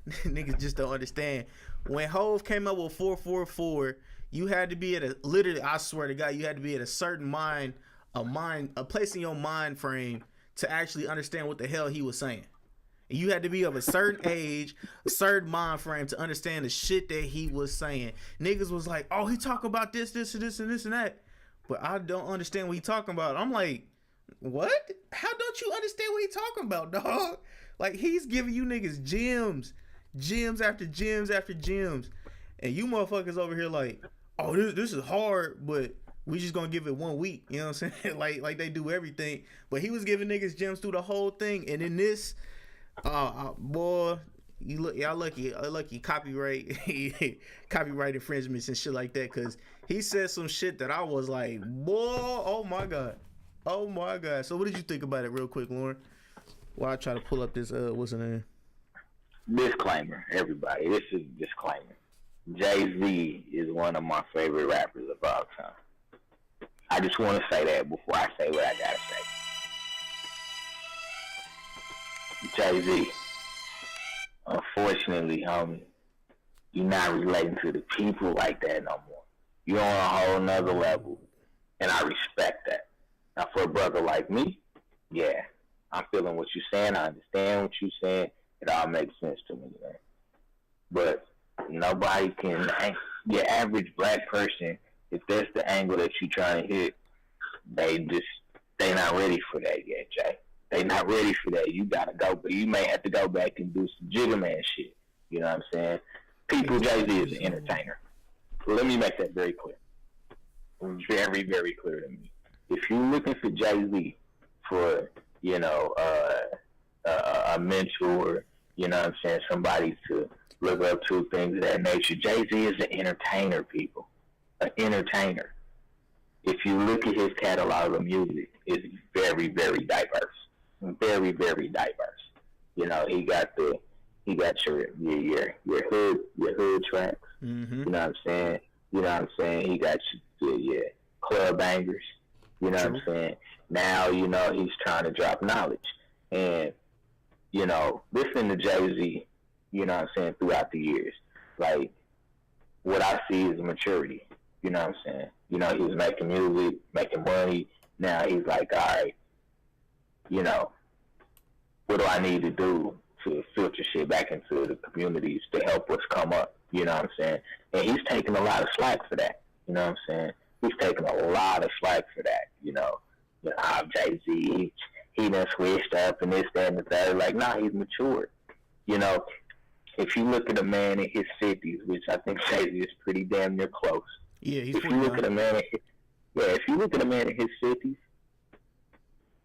niggas just don't understand. When Hove came up with 444, you had to be literally, I swear to God, you had to be at a certain a place in your mind frame to actually understand what the hell he was saying. You had to be of a certain age, a certain mind frame to understand the shit that he was saying. Niggas was like, oh, he talking about this, and this, and that. But I don't understand what he talking about. I'm like, what? How don't you understand what he talking about, dog? Like, he's giving you niggas gems after gems after gems. And you motherfuckers over here like, oh, this is hard, but we just gonna give it 1 week. You know what I'm saying? like they do everything. But he was giving niggas gems through the whole thing. And in this, boy, y'all lucky copyright infringements and shit like that, because he said some shit that I was like, boy, oh my god. So what did you think about it real quick, Lauren, while I try to pull up this what's the name? Disclaimer, everybody, this is a disclaimer. Jay-Z is one of my favorite rappers of all time. I just want to say that before I say what I gotta say. Jay-Z, unfortunately, homie, you're not relating to the people like that no more. You're on a whole nother level, and I respect that. Now, for a brother like me, yeah, I'm feeling what you're saying. I understand what you're saying. It all makes sense to me, man. But nobody can, your average black person, if that's the angle that you're trying to hit, they not ready for that yet, Jay. They not ready for that. You gotta go, but you may have to go back and do some Jigga Man shit. You know what I'm saying? Jay-Z is an entertainer. So let me make that very clear. Very, very clear to me. If you're looking for Jay-Z for, a mentor, you know what I'm saying, somebody to look up to, things of that nature, Jay-Z is an entertainer, people. An entertainer. If you look at his catalog of music, it's very, very diverse. Very, very diverse. You know, he got your hood tracks. Mm-hmm. You know what I'm saying? He got your club bangers. You know what I'm saying? Now, he's trying to drop knowledge. And, listening to Jay-Z, you know what I'm saying, throughout the years, like, what I see is maturity. You know what I'm saying? He was making music, making money. Now he's like, all right, what do I need to do to filter shit back into the communities to help us come up? You know what I'm saying? And he's taking a lot of slack for that. You know what I'm saying? He's taking a lot of slack for that. Jay-Z, he done switched up and this, that, and the third. Like, nah, he's matured. If you look at a man in his 50s, which I think Jay-Z is pretty damn near close. Yeah, he's if you look at a man in his 50s,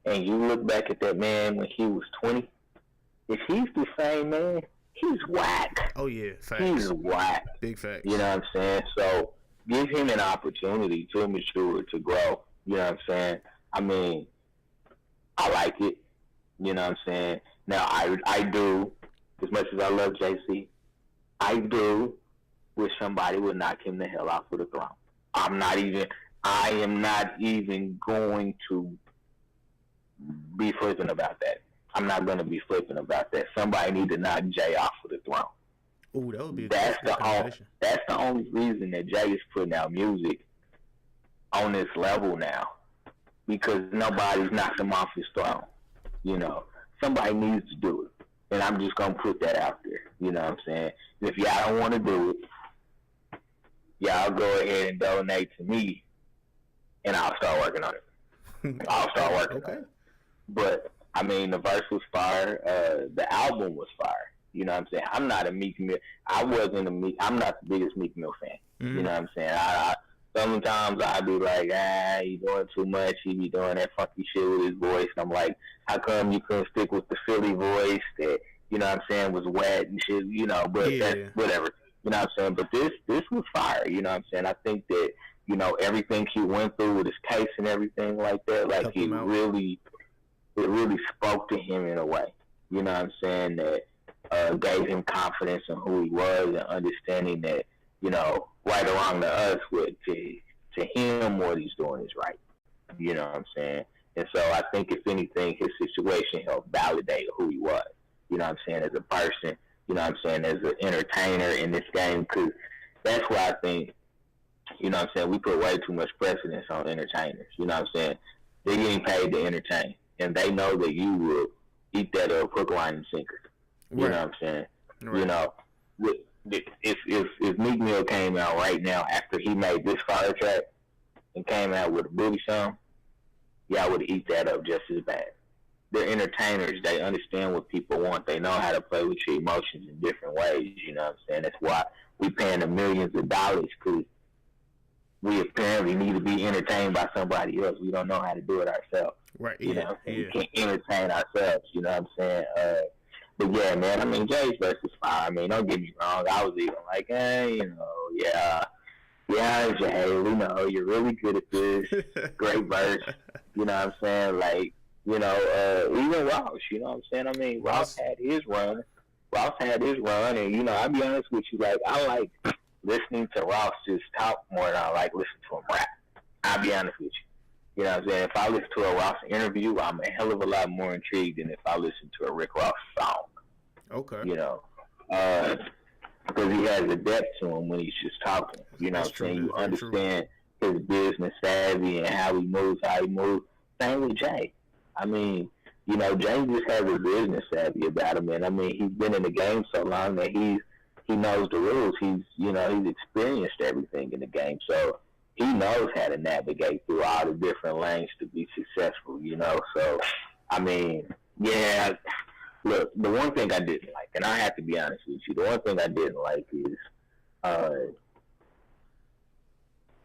and you look back at that man when he was 20, if he's the same man, he's whack. Oh yeah, facts. He's whack. Big facts. You know what I'm saying? So give him an opportunity to mature, to grow. You know what I'm saying? I mean, I like it. You know what I'm saying? Now I do, as much as I love Jay-Z, I do wish somebody would knock him the hell off of the throne. I am not even going to be flippant about that. I'm not going to be flippant about that. Somebody need to knock Jay off of the throne. Ooh, that would be that's the only reason that Jay is putting out music on this level now, because nobody's knocked him off his throne. You know, somebody needs to do it, and I'm just gonna put that out there. You know what I'm saying? If y'all don't want to do it, y'all go ahead and donate to me, and I'll start working on it. I'll start working on it. But I mean, the verse was fire. The album was fire. You know what I'm saying? I'm not a Meek Mill. I'm not the biggest Meek Mill fan. Mm-hmm. You know what I'm saying? Sometimes I be like, he doing too much. He be doing that funky shit with his voice. And I'm like, how come you couldn't stick with the Philly voice that, you know what I'm saying, was wet and shit, you know, but that's whatever. You know what I'm saying? But this was fire. You know what I'm saying? I think that, you know, everything he went through with his case and everything like that, like it really spoke to him in a way. You know what I'm saying? That gave him confidence in who he was and understanding that, you know, right or wrong to us, to him, what he's doing is right. You know what I'm saying? And so I think, if anything, his situation helped validate who he was. You know what I'm saying? As a person, you know what I'm saying? As an entertainer in this game, because that's why I think, you know what I'm saying, we put way too much precedence on entertainers. You know what I'm saying? They're getting paid to entertain, and they know that you will eat that up, hook, line, and sinker. You know what I'm saying? Right. You know, if Meek Mill came out right now after he made this fire track and came out with a booty song, y'all would eat that up just as bad. They're entertainers. They understand what people want. They know how to play with your emotions in different ways. You know what I'm saying? That's why we paying them millions of dollars, because we apparently need to be entertained by somebody else. We don't know how to do it ourselves. Right. You know what I'm saying? We can't entertain ourselves. You know what I'm saying? But yeah, man, I mean, Jay's verse is fire. I mean, don't get me wrong. I was even like, hey, you know, yeah, Jay, we know you're really good at this. Great verse. You know what I'm saying? Like, you know, even Ross, you know what I'm saying? I mean, Ross had his run. And, you know, I'll be honest with you, like, I like listening to Ross just talk more than I like listening to him rap. I'll be honest with you. You know what I'm saying? If I listen to a Ross interview, I'm a hell of a lot more intrigued than if I listen to a Rick Ross song. Okay. You know, because he has a depth to him when he's just talking. You know what I'm saying? You understand his business savvy and how he moves. Same with Jay. I mean, you know, Jay just has a business savvy about him. And I mean, he's been in the game so long that he knows the rules. He's experienced everything in the game. So he knows how to navigate through all the different lanes to be successful, you know. So, I mean, yeah, look, the one thing I didn't like, and I have to be honest with you, the one thing I didn't like is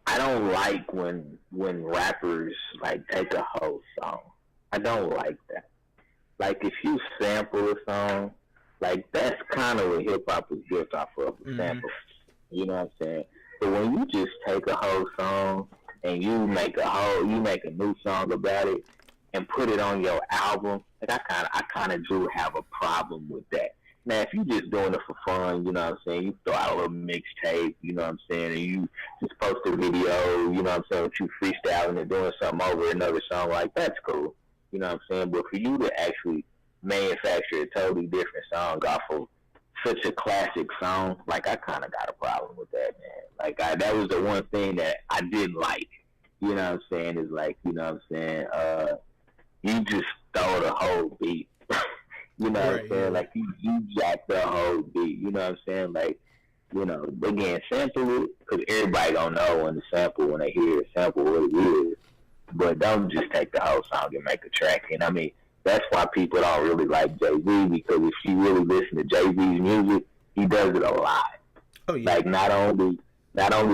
I don't like when rappers, like, take a whole song. I don't like that. Like, if you sample a song, like, that's kind of what hip-hop is built off of, a sample. You know what I'm saying? But when you just take a whole song and you make a new song about it and put it on your album, like I kind of do have a problem with that. Now, if you just doing it for fun, you know what I'm saying, you throw out a little mixtape, you know what I'm saying, and you just post a video, you know what I'm saying, with you freestyling and doing something over another song, like, that's cool, you know what I'm saying. But for you to actually manufacture a totally different song off of such a classic song, like, I kind of got a problem with that, man. Like, that was the one thing that I didn't like, you know what I'm saying, is like, you know what I'm saying, you just throw the whole beat, you know what I'm saying, like, you jack the whole beat, you know what I'm saying, like, you know, again, sample it, because everybody don't know when they hear a sample what it is, but don't just take the whole song and make a track. And I mean, that's why people don't really like Jay-Z, because if you really listen to Jay-Z's music, he does it a lot. Oh, yeah. Like, not only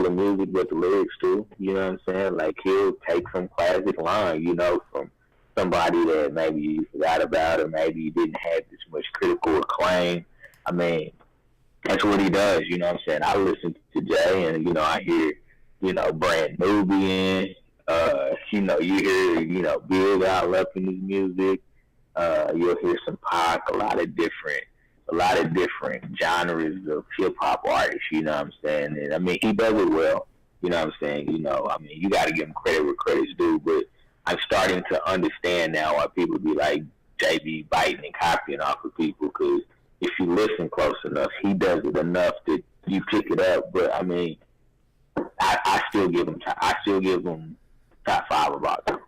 the music, but the lyrics too. You know what I'm saying? Like, he'll take some classic line, you know, from somebody that maybe you forgot about, or maybe you didn't have this much critical acclaim. I mean, that's what he does. You know what I'm saying? I listen to Jay, and, you know, I hear, you know, Brand Nubian. You know, you hear, you know, Bill got up in his music. You'll hear some Pac, a lot of different genres of hip hop artists, you know what I'm saying? And I mean, he does it well, you know what I'm saying? You know, I mean, you got to give him credit where credit's due, but I'm starting to understand now why people be like JB biting and copying off of people, because if you listen close enough, he does it enough that you pick it up. But I mean, I still give him top 5 of all time.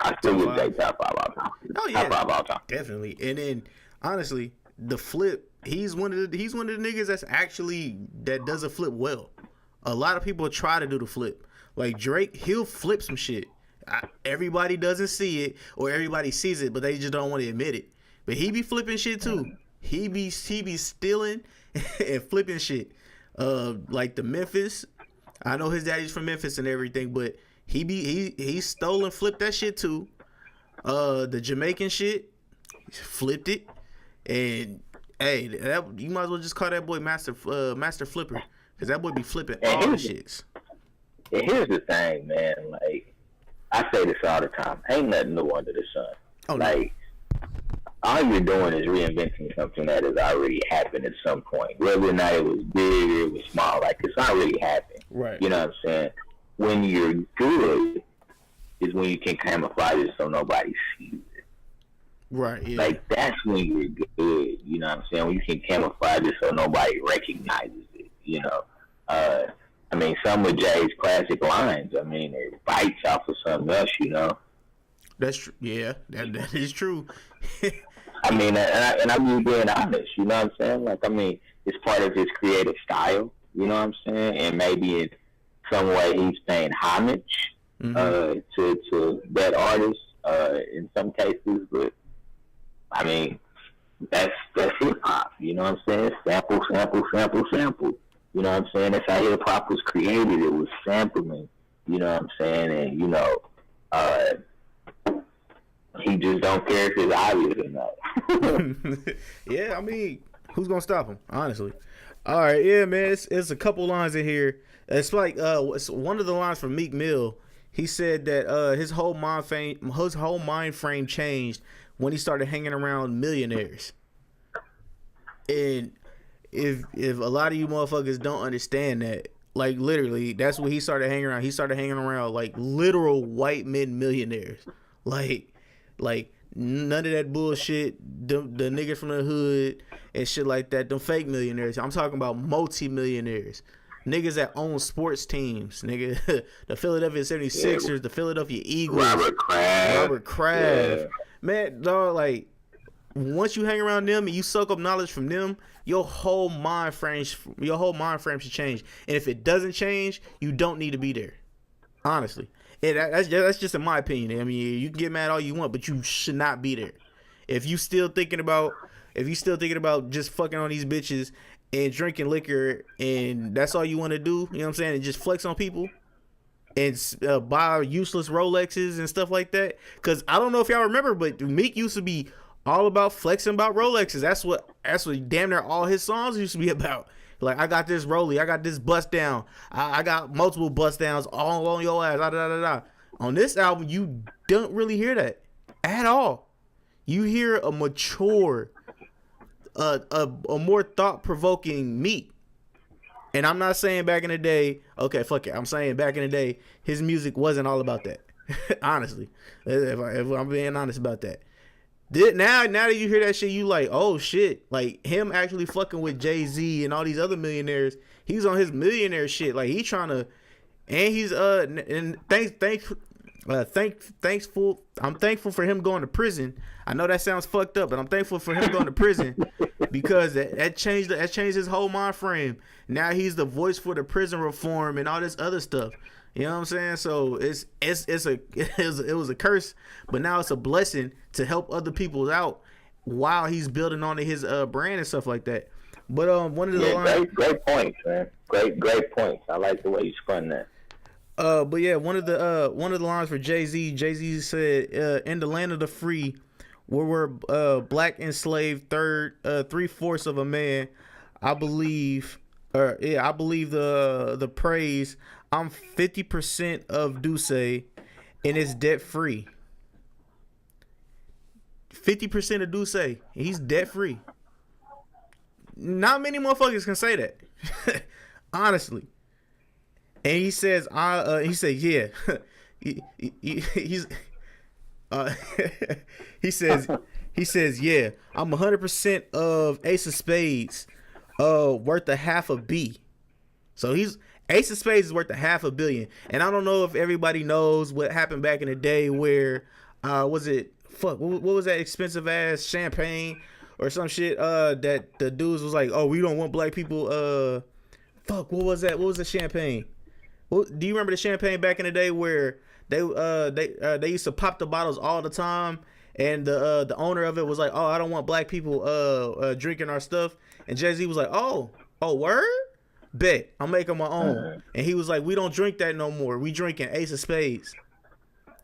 I still give Jay top 5 all time. Oh yeah, top 5 all time. Definitely. And then honestly, the flip, he's one of the niggas that does a flip well. A lot of people try to do the flip. Like Drake, he'll flip some shit. Everybody doesn't see it, or everybody sees it, but they just don't want to admit it. But he be flipping shit too. He be stealing and flipping shit. Like the Memphis. I know his daddy's from Memphis and everything, but he stole and flipped that shit too. The Jamaican shit, flipped it, and hey, you might as well just call that boy Master Flipper, because that boy be flipping all the shits. And here's the thing, man. Like I say this all the time, ain't nothing new under the sun. Oh, like all you're doing is reinventing something that has already happened at some point, whether or not it was big or it was small. Like it's already happened. Right. You know what I'm saying? When you're good is when you can camouflage it so nobody sees it. Right, yeah. Like, that's when you're good, you know what I'm saying? When you can camouflage it so nobody recognizes it, you know? I mean, some of Jay's classic lines, I mean, it bites off of something else, you know? That's true. Yeah, that is true. I mean, and I'm just being honest, you know what I'm saying? Like, I mean, it's part of his creative style, you know what I'm saying? And maybe in some way he's paying homage to that artist in some cases, but I mean, that's hip hop, you know what I'm saying? Sample, sample, sample, sample. You know what I'm saying? That's how hip hop was created. It was sampling, you know what I'm saying? And, you know, he just don't care if it's obvious or not. Yeah, I mean, who's gonna stop him? Honestly. All right, yeah, man. It's a couple lines in here. It's like it's one of the lines from Meek Mill. He said that his whole mind frame changed when he started hanging around millionaires. And if a lot of you motherfuckers don't understand that, like literally, that's what he started hanging around. He started hanging around like literal white men millionaires. Like none of that bullshit, the nigga from the hood and shit like that, them fake millionaires. I'm talking about multi-millionaires. Niggas that own sports teams, nigga. The Philadelphia 76ers, the Philadelphia Eagles. Robert Kraft. Yeah. Man, dog, like, once you hang around them and you soak up knowledge from them, your whole mind frame should change. And if it doesn't change, you don't need to be there. Honestly. And that's just in my opinion. I mean, you can get mad all you want, but you should not be there. If you still thinking about just fucking on these bitches and drinking liquor and that's all you want to do, you know what I'm saying, and just flex on people and buy useless Rolexes and stuff like that. Because I don't know if y'all remember, but Meek used to be all about flexing about Rolexes. That's what damn near all his songs used to be about. Like, I got this Rollie, I got this bust down, I got multiple bust downs all on your ass, da da da da. On this album, you don't really hear that at all. You hear a mature, a more thought-provoking Meek. And I'm not saying back in the day, okay, fuck it. I'm saying back in the day, his music wasn't all about that. Honestly, if I'm being honest about that. Now that you hear that shit, you like, oh shit, like him actually fucking with Jay-Z and all these other millionaires. He's on his millionaire shit. Like he's trying to, and he's and thankful. I'm thankful for him going to prison. I know that sounds fucked up, but I'm thankful for him going to prison because that changed his whole mind frame. Now he's the voice for the prison reform and all this other stuff. You know what I'm saying? So it was a curse, but now it's a blessing to help other people out while he's building onto his brand and stuff like that. But one of the lines, great points, man. Great points. I like the way you spun that. But yeah, one of the lines for Jay-Z said, "In the land of the free, where we're black enslaved 3/4 of a man, I believe the praise. I'm 50% of Duce, and it's debt free. 50% of Duce, he's debt free. Not many motherfuckers can say that, honestly. And he says, yeah, Uh, he says, yeah, I'm 100% of Ace of Spades, worth a half a B. So Ace of Spades is worth a $500 million. And I don't know if everybody knows what happened back in the day where, what was that expensive ass champagne or some shit, that the dudes was like, oh, we don't want black people, what was that? What was the champagne? Do you remember the champagne back in the day where they used to pop the bottles all the time, and the owner of it was like, oh, I don't want black people drinking our stuff, and Jay-Z was like, oh word, bet I'm making my own, and he was like, we don't drink that no more, we drinking Ace of Spades.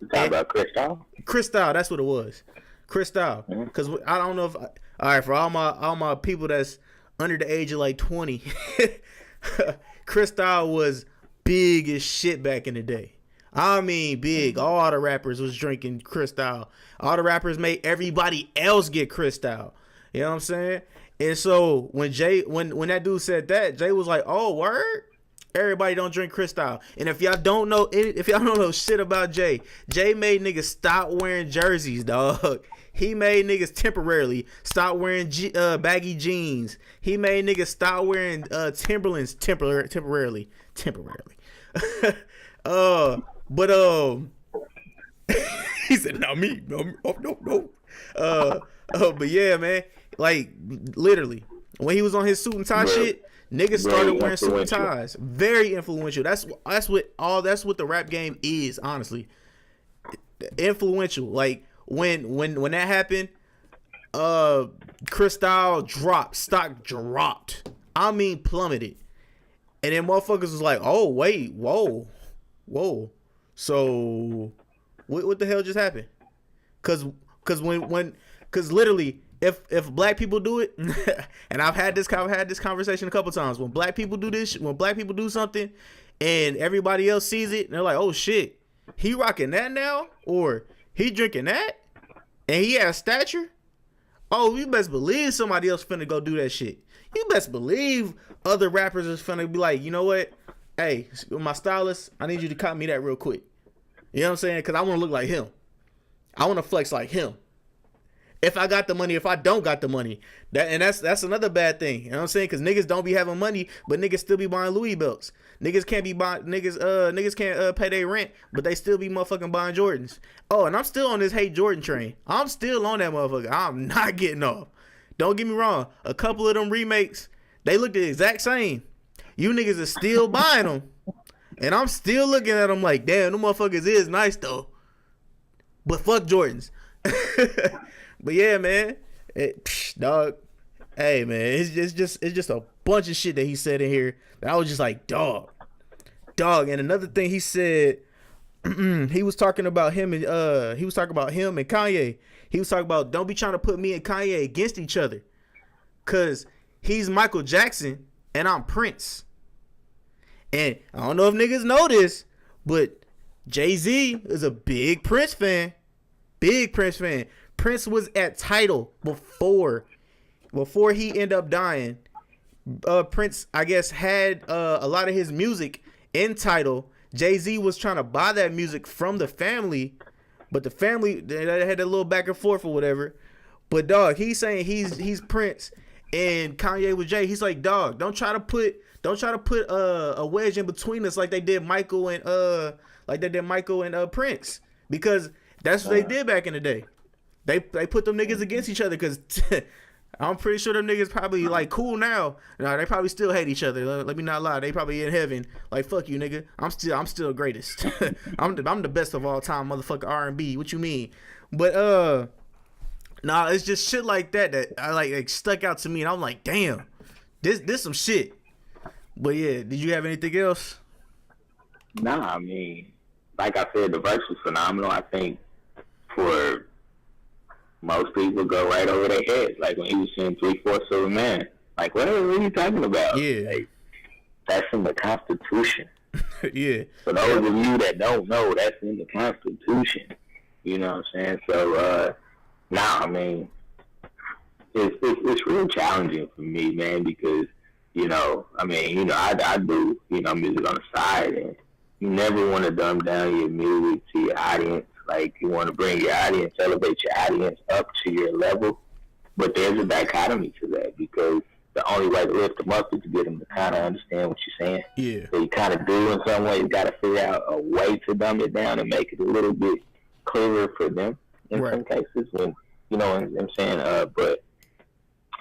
You talking about Cristal? Cristal, that's what it was, Cristal, because I don't know if all right, for all my people that's under the age of like 20, Cristal was big as shit back in the day. I mean, big. All the rappers was drinking Cristal. All the rappers made everybody else get Cristal. You know what I'm saying? And so when that dude said that, Jay was like, "Oh, word! Everybody don't drink Cristal." And if y'all don't know shit about Jay made niggas stop wearing jerseys, dog. He made niggas temporarily stop wearing baggy jeans. He made niggas stop wearing Timberlands temporarily. But he said, "Not me, no." But yeah, man, like literally, when he was on his suit and tie shit, niggas started wearing suit and ties. Very influential. That's what the rap game is, honestly. Influential. Like when that happened, Cristal stock dropped. I mean, plummeted. And then motherfuckers was like, oh, wait, whoa. So, what the hell just happened? Cause literally, if black people do it, and I've had this conversation a couple times. When black people do something, and everybody else sees it, and they're like, oh shit, he rocking that now, or he drinking that, and he has stature. Oh, you best believe somebody else finna go do that shit. You best believe other rappers is finna be like, you know what? Hey, my stylist, I need you to copy me that real quick. You know what I'm saying? Because I want to look like him. I want to flex like him. If I got the money, if I don't got the money. That's another bad thing. You know what I'm saying? Because niggas don't be having money, but niggas still be buying Louis belts. Niggas can't pay their rent, but they still be motherfucking buying Jordans. Oh, and I'm still on this hate Jordan train. I'm still on that motherfucker. I'm not getting off. Don't get me wrong. A couple of them remakes, they look the exact same. You niggas are still buying them. And I'm still looking at them like, damn, them motherfuckers is nice though. But fuck Jordans. But yeah, man. Dog. Hey, man. It's just a bunch of shit that he said in here that I was just like, dog. And another thing he said, he was talking about him and Kanye. He was talking about, don't be trying to put me and Kanye against each other. Cause he's Michael Jackson and I'm Prince. And I don't know if niggas know this, but Jay-Z is a big Prince fan. Prince was at Tidal before he ended up dying. Prince, I guess, had a lot of his music in Tidal. Jay-Z was trying to buy that music from the family, but the family, they had a little back and forth or whatever. But dog, he's saying he's Prince and Kanye was Jay. He's like, dog, don't try to put a wedge in between us like they did Michael and Prince, because that's what they did back in the day. They put them niggas against each other because I'm pretty sure them niggas probably like cool now. No, they probably still hate each other. Let me not lie. They probably in heaven like, fuck you, nigga. I'm still greatest. I'm the best of all time, motherfucker. R&B. What you mean? But nah, it's just shit like that I like stuck out to me, and I'm like, damn, this some shit. But yeah, did you have anything else? Nah, I mean, like I said, the verse was phenomenal. I think for most people go right over their heads. Like when he was saying 3/4 of a man. Like, what are you talking about? Yeah. Like, that's in the Constitution. Yeah. For those of you that don't know, that's in the Constitution. You know what I'm saying? So, I mean, it's real challenging for me, man, because, I do, music on the side, and you never want to dumb down your music to your audience. Like, you want to bring your audience, elevate your audience up to your level. But there's a dichotomy to that, because the only way to lift them up is to get them to kind of understand what you're saying. Yeah. So you kind of do in some way. You got to figure out a way to dumb it down and make it a little bit clearer for them in right. some cases. When, you know what I'm saying? But,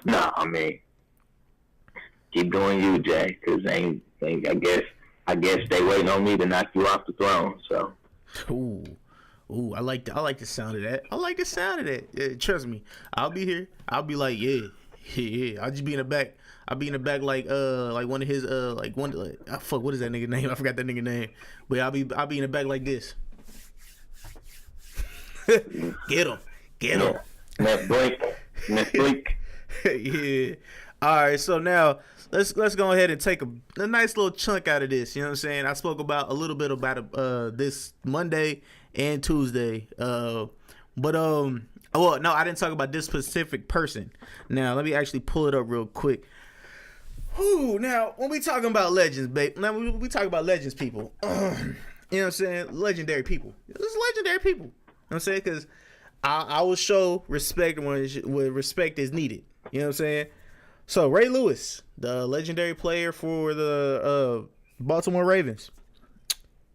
nah, I mean, keep doing you, Jay, because I guess they waiting on me to knock you off the throne. So. Ooh, I like the sound of that. I like the sound of that. Yeah, trust me, I'll be here. I'll be like, yeah. I'll just be in the back. I'll be in the back like one of his what is that nigga name? I forgot that nigga name. But I'll be in the back like this. Get him. Netflix. Yeah. All right, so now let's go ahead and take a nice little chunk out of this. You know what I'm saying? I spoke about a little bit about this Monday and Tuesday. Well, no, I didn't talk about this specific person. Now, let me actually pull it up real quick. Whew, now, when we talking about legends, babe, now we talk about legends people. You know what I'm saying? Legendary people. This is legendary people. You know what I'm saying? Because I will show respect when respect is needed. You know what I'm saying? So, Ray Lewis, the legendary player for the Baltimore Ravens,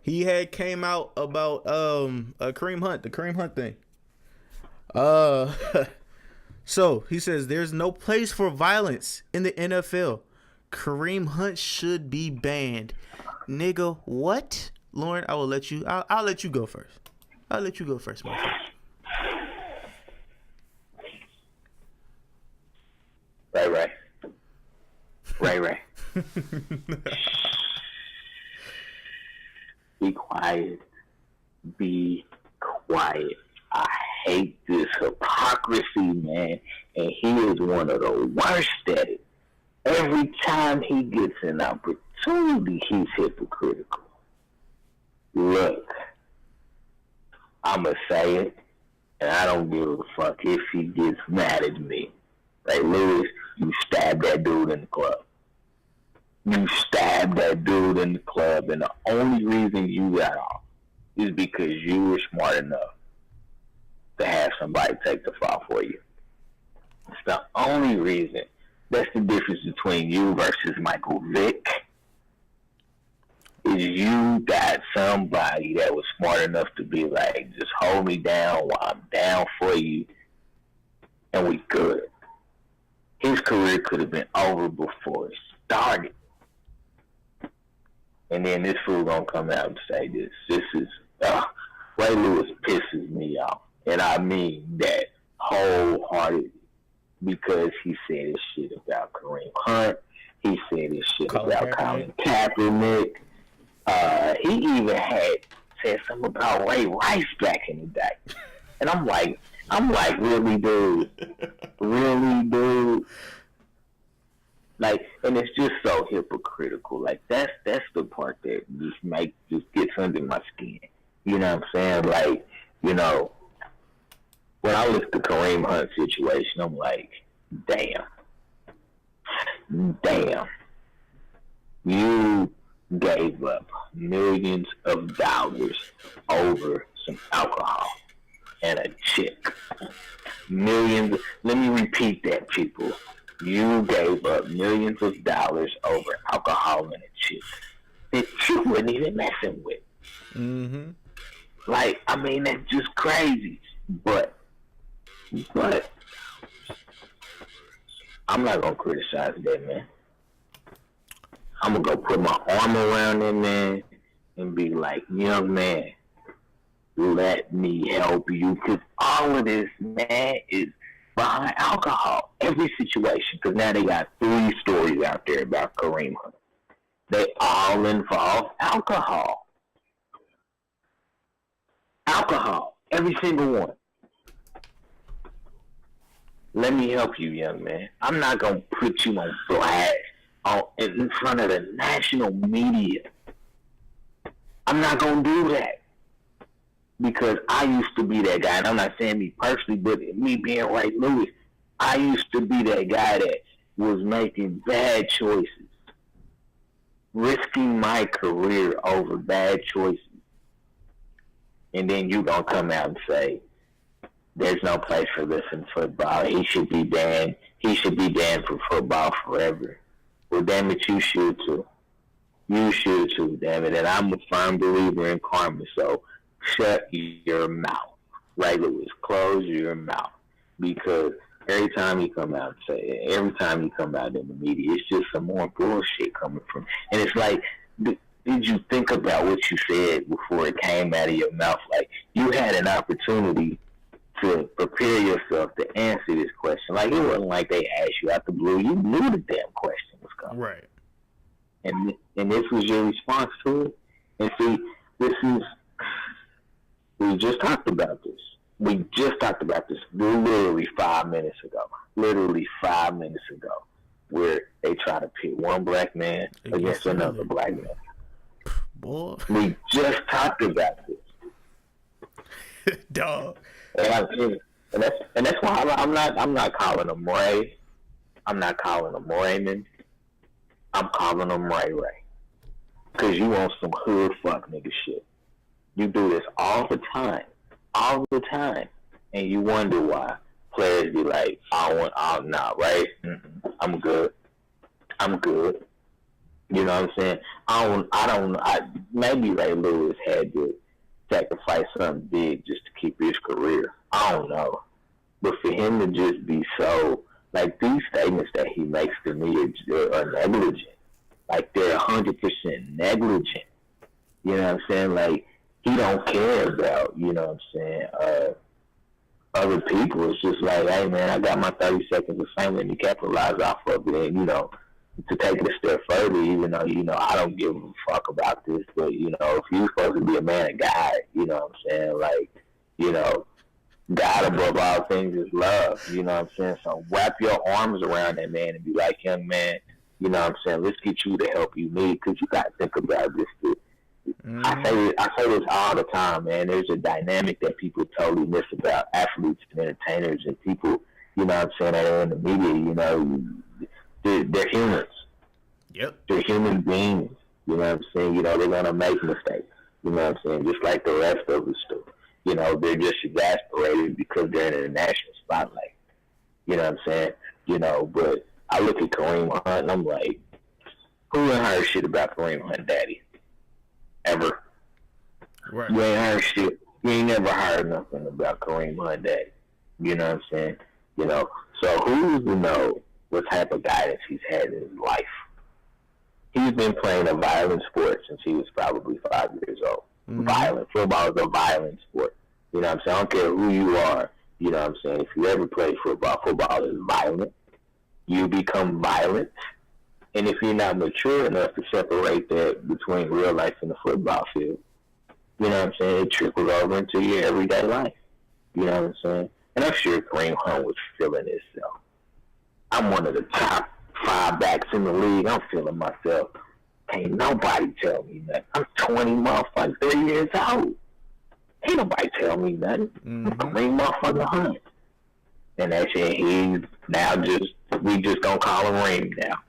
he had came out about the Kareem Hunt thing. So he says there's no place for violence in the NFL. Kareem Hunt should be banned. Nigga, what? Lauren, I will let you. I'll let you go first. I'll let you go first, my friend. Ray. Be quiet. Be quiet. I hate this hypocrisy, man. And he is one of the worst at it. Every time he gets an opportunity, he's hypocritical. Look, I'ma say it, and I don't give a fuck if he gets mad at me. Like, Lewis, you stabbed that dude in the club. You stabbed that dude in the club, and the only reason you got off is because you were smart enough to have somebody take the fall for you. It's the only reason. That's the difference between you versus Michael Vick. Is you got somebody that was smart enough to be like, just hold me down while I'm down for you, and we good. His career could have been over before it started. And then this fool gonna come out and say this. This is, Ray Lewis pisses me off. And I mean that wholeheartedly, because he said his shit about Kareem Hunt. He said his shit about Colin Kaepernick. He even had said something about Ray Rice back in the day. And I'm like, really, dude? Really, dude? Like, and it's just so hypocritical. Like, that's the part that just gets under my skin. You know what I'm saying? Like, you know, when I look at the Kareem Hunt situation, I'm like, damn. You gave up millions of dollars over some alcohol and a chick. Millions. Let me repeat that, people. You gave up millions of dollars over alcohol and a chick that you weren't even messing with. Mm-hmm. Like, I mean, that's just crazy. But I'm not gonna criticize that, man. I'm gonna go put my arm around that man and be like, young man, let me help you. Because all of this, man, is behind alcohol. Every situation. Because now they got 3 stories out there about Kareem Hunt. They all involve alcohol. Alcohol. Every single one. Let me help you, young man. I'm not going to put you on blast in front of the national media. I'm not going to do that. Because I used to be that guy. And I'm not saying me personally, but me being Ray Lewis, I used to be that guy that was making bad choices. Risking my career over bad choices. and then you gonna come out and say there's no place for this in football. He should be banned. He should be banned from football forever. Well, damn it, you should too. You should too, damn it. And I'm a firm believer in karma. So shut your mouth. Right, Lewis? Close your mouth. Because every time you come out and say it, every time you come out in the media, it's just some more bullshit coming from. And it's like, did you think about what you said before it came out of your mouth? Like, you had an opportunity to prepare yourself to answer this question. Like, it wasn't like they asked you out the blue. You knew the damn question was coming. Right. And this was your response to it. And see, we just talked about this. We just talked about this literally 5 minutes ago. Literally 5 minutes ago, where they try to pit one black man against another black man. Boy. We just talked about this. Dog. And that's why I'm not calling him Ray. I'm not calling him Raymond. I'm calling him Ray Ray. Because you want some hood fuck nigga shit. You do this all the time. All the time. And you wonder why players be like, right? I'm good. You know what I'm saying? Maybe Ray Lewis had to sacrifice something big just to keep his career. I don't know. But for him to just be so, like, these statements that he makes to me are negligent. Like, they're 100% negligent. You know what I'm saying? Like, he don't care about, you know what I'm saying, other people. It's just like, hey, man, I got my 30 seconds of fame. Let me capitalize off of it. And, you know, to take it a step further, even though, you know, I don't give a fuck about this. But, you know, if you're supposed to be a man of God, you know what I'm saying? Like, you know, God above all things is love. You know what I'm saying? So wrap your arms around that man and be like, young man, you know what I'm saying? Let's get you the help you need, because you got to think about this too. I say this all the time, man. There's a dynamic that people totally miss about athletes and entertainers and people, you know what I'm saying, that are in the media. You know, they're humans. Yep. They're human beings. You know what I'm saying? You know, they're going to make mistakes. You know what I'm saying? Just like the rest of us do. You know, they're just exasperated because they're in the national spotlight. You know what I'm saying? You know, but I look at Kareem Hunt and I'm like, who ain't heard shit about Kareem Hunt daddy? Ever. Right. You ain't heard shit. You ain't never heard nothing about Kareem Hunt daddy. You know what I'm saying? You know, so who's to know what type of guidance he's had in his life? He's been playing a violent sport since he was probably 5 years old. Mm-hmm. Violent. Football is a violent sport. You know what I'm saying? I don't care who you are. You know what I'm saying? If you ever play football, football is violent. You become violent. And if you're not mature enough to separate that between real life and the football field, you know what I'm saying? It trickles over into your everyday life. You know what I'm saying? And I'm sure Kareem Hunt was feeling himself. I'm one of the top 5 backs in the league. I'm feeling myself. Ain't nobody tell me nothing. I'm 20 motherfucking 30 years old. Ain't nobody tell me nothing. I'm Kareem motherfucking Hunt. And that's it. He's now we just gonna call him Reem now.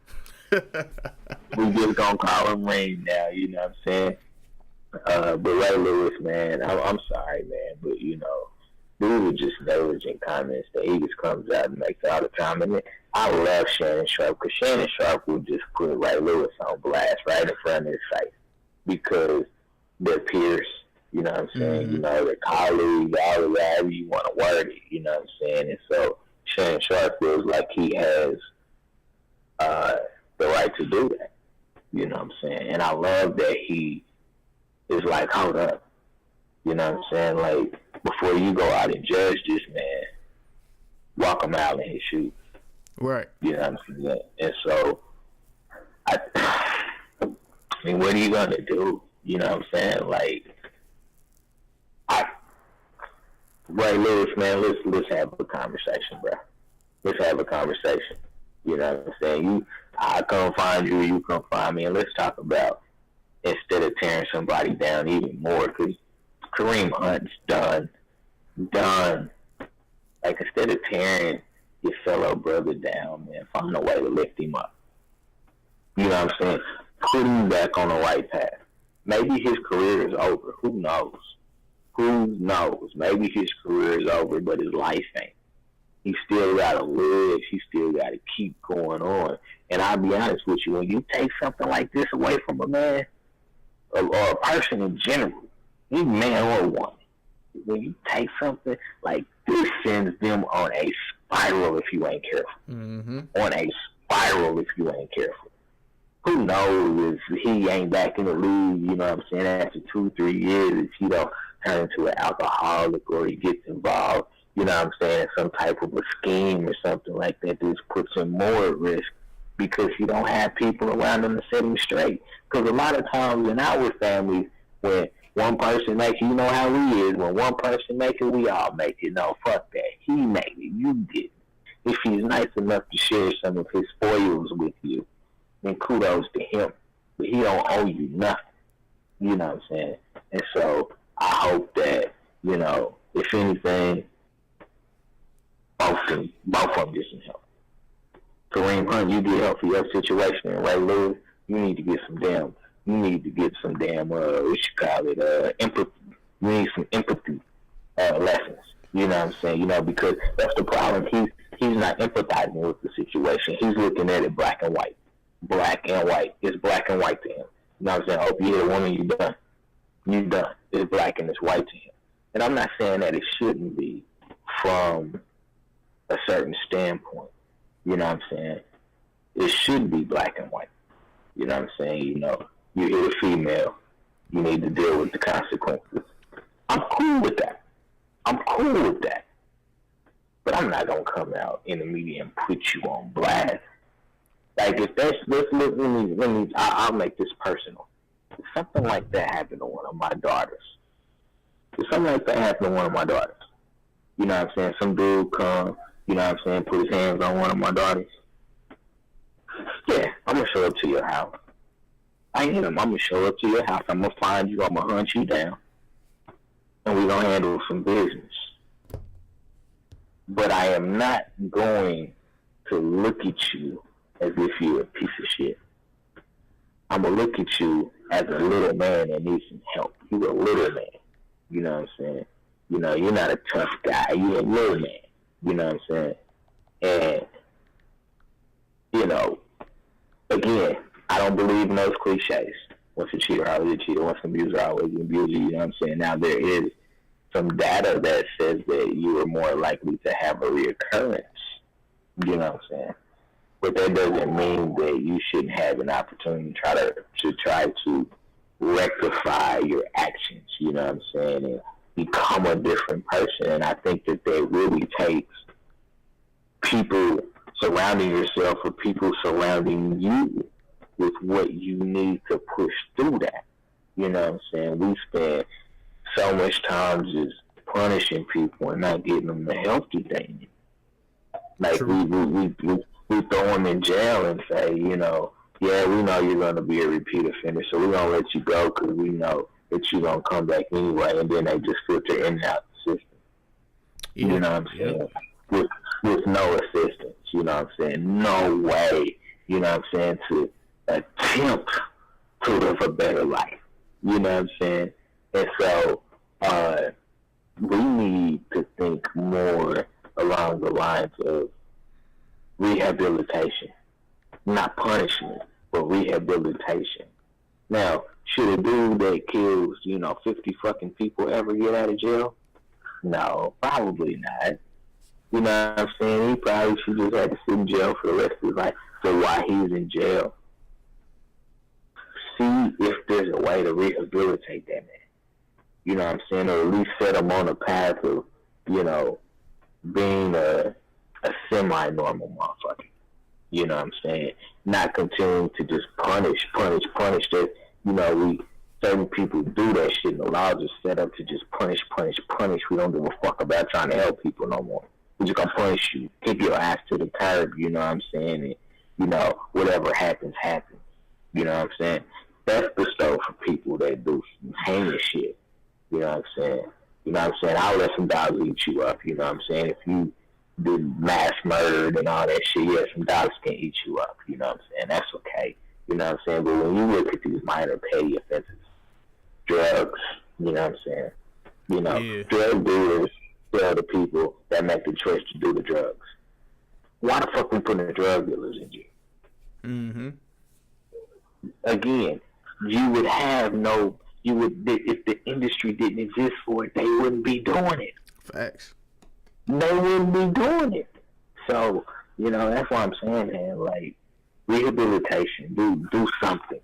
We just gonna call him Reem now, you know what I'm saying? But Ray Lewis, man, I'm sorry, man, but you know, these are just negligent comments that he just comes out and makes all the time. And I love Shannon Sharp, because Shannon Sharp will just put Ray Lewis on blast right in front of his face, because they're peers, you know what I'm saying? Mm-hmm. You know, they're colleagues, all of that, however you want to word it, you know what I'm saying? And so Shannon Sharp feels like he has the right to do that, you know what I'm saying? And I love that he is like, hold up, you know what I'm saying? Like, before you go out and judge this man, walk him out in his shoes. Right. You know what I'm saying? And so, I mean, what are you going to do? You know what I'm saying? Like, Ray Lewis, man, let's have a conversation, bro. Let's have a conversation. You know what I'm saying? I come find you, you come find me, and let's talk about, instead of tearing somebody down even more, because Kareem Hunt's done. Like, instead of tearing your fellow brother down, man, find a way to lift him up. You know what I'm saying? Put him back on the right path. Maybe his career is over. Who knows? Who knows? Maybe his career is over, but his life ain't. He still gotta live. He still gotta keep going on. And I'll be honest with you, when you take something like this away from a man or a person in general, any man or woman, when you take something like this, sends them on a spiral if you ain't careful. Mm-hmm. On a spiral if you ain't careful. Who knows if he ain't back in the league, you know what I'm saying, after 2-3 years, if he don't turn into an alcoholic or he gets involved, you know what I'm saying, in some type of a scheme or something like that, this puts him more at risk because he don't have people around him to set him straight. Because a lot of times in our families, when one person makes it, you know how he is, when one person makes it, we all make it. No, fuck that. He made it. You didn't. If he's nice enough to share some of his spoils with you, then kudos to him. But he don't owe you nothing. You know what I'm saying? And so I hope that, you know, if anything, both of them get some help. Kareem Hunt, you get help for your situation, and Ray Lewis, you need to get some damn, what you call it, empathy. You need some empathy lessons. You know what I'm saying? You know, because that's the problem. He's not empathizing with the situation. He's looking at it black and white. Black and white. It's black and white to him. You know what I'm saying? Oh, you hit a woman, you done. You done. It's black and it's white to him. And I'm not saying that it shouldn't be from a certain standpoint. You know what I'm saying? It should be black and white. You know what I'm saying? You know, you hit a female, you need to deal with the consequences. I'm cool with that. But I'm not going to come out in the media and put you on blast. Like, if that's, I'll make this personal. If something like that happened to one of my daughters, you know what I'm saying? Some dude come, you know what I'm saying, put his hands on one of my daughters. Yeah, I'm going to show up to your house. I'm going to show up to your house. I'm going to find you. I'm going to hunt you down. And we're going to handle some business. But I am not going to look at you as if you're a piece of shit. I'm going to look at you as a little man that needs some help. You're a little man. You know what I'm saying? You know, you're not a tough guy. You're a little man. You know what I'm saying? And, you know, again, I don't believe in those cliches. Once a cheater, always a cheater. Once an abuser, always an abuser. You know what I'm saying? Now, there is some data that says that you are more likely to have a reoccurrence. You know what I'm saying? But that doesn't mean that you shouldn't have an opportunity to try to rectify your actions. You know what I'm saying? And become a different person. And I think that really takes people surrounding yourself or people surrounding you with what you need to push through that. You know what I'm saying? We spend so much time just punishing people and not getting them the help that they need. Like, we throw them in jail and say, you know, yeah, we know you're going to be a repeat offender, so we're going to let you go because we know that you're going to come back anyway, and then they just filter in and out the system. Yeah. You know what I'm saying? Yeah. With no assistance, you know what I'm saying? No way, you know what I'm saying, to attempt to live a better life. You know what I'm saying? And so we need to think more along the lines of rehabilitation. Not punishment, but rehabilitation. Now, should a dude that kills, 50 fucking people ever get out of jail? No, probably not. You know what I'm saying? He probably should just have to sit in jail for the rest of his life. So while he's in jail, see if there's a way to rehabilitate that man. You know what I'm saying? Or at least set him on a path of, being a semi-normal motherfucker. You know what I'm saying? Not continuing to just punish. That, certain people do that shit, and the laws are set up to just punish. We don't give a fuck about trying to help people no more. We're just gonna punish you, kick your ass to the curb, you know what I'm saying? And, whatever happens. You know what I'm saying? That's bestowed for people that do some heinous shit. You know what I'm saying? I'll let some dogs eat you up, you know what I'm saying? If you do mass murder and all that shit, yeah, some dogs can eat you up, you know what I'm saying? That's okay, you know what I'm saying? But when you look at these minor petty offenses, drugs, you know what I'm saying? You know, Yeah. drug dealers tell the people that make the choice to do the drugs. Why the fuck we putting the drug dealers in jail? Mm-hmm. Again, if the industry didn't exist for it, they wouldn't be doing it. Facts. They wouldn't be doing it. So, that's why I'm saying, man, like, rehabilitation, do something.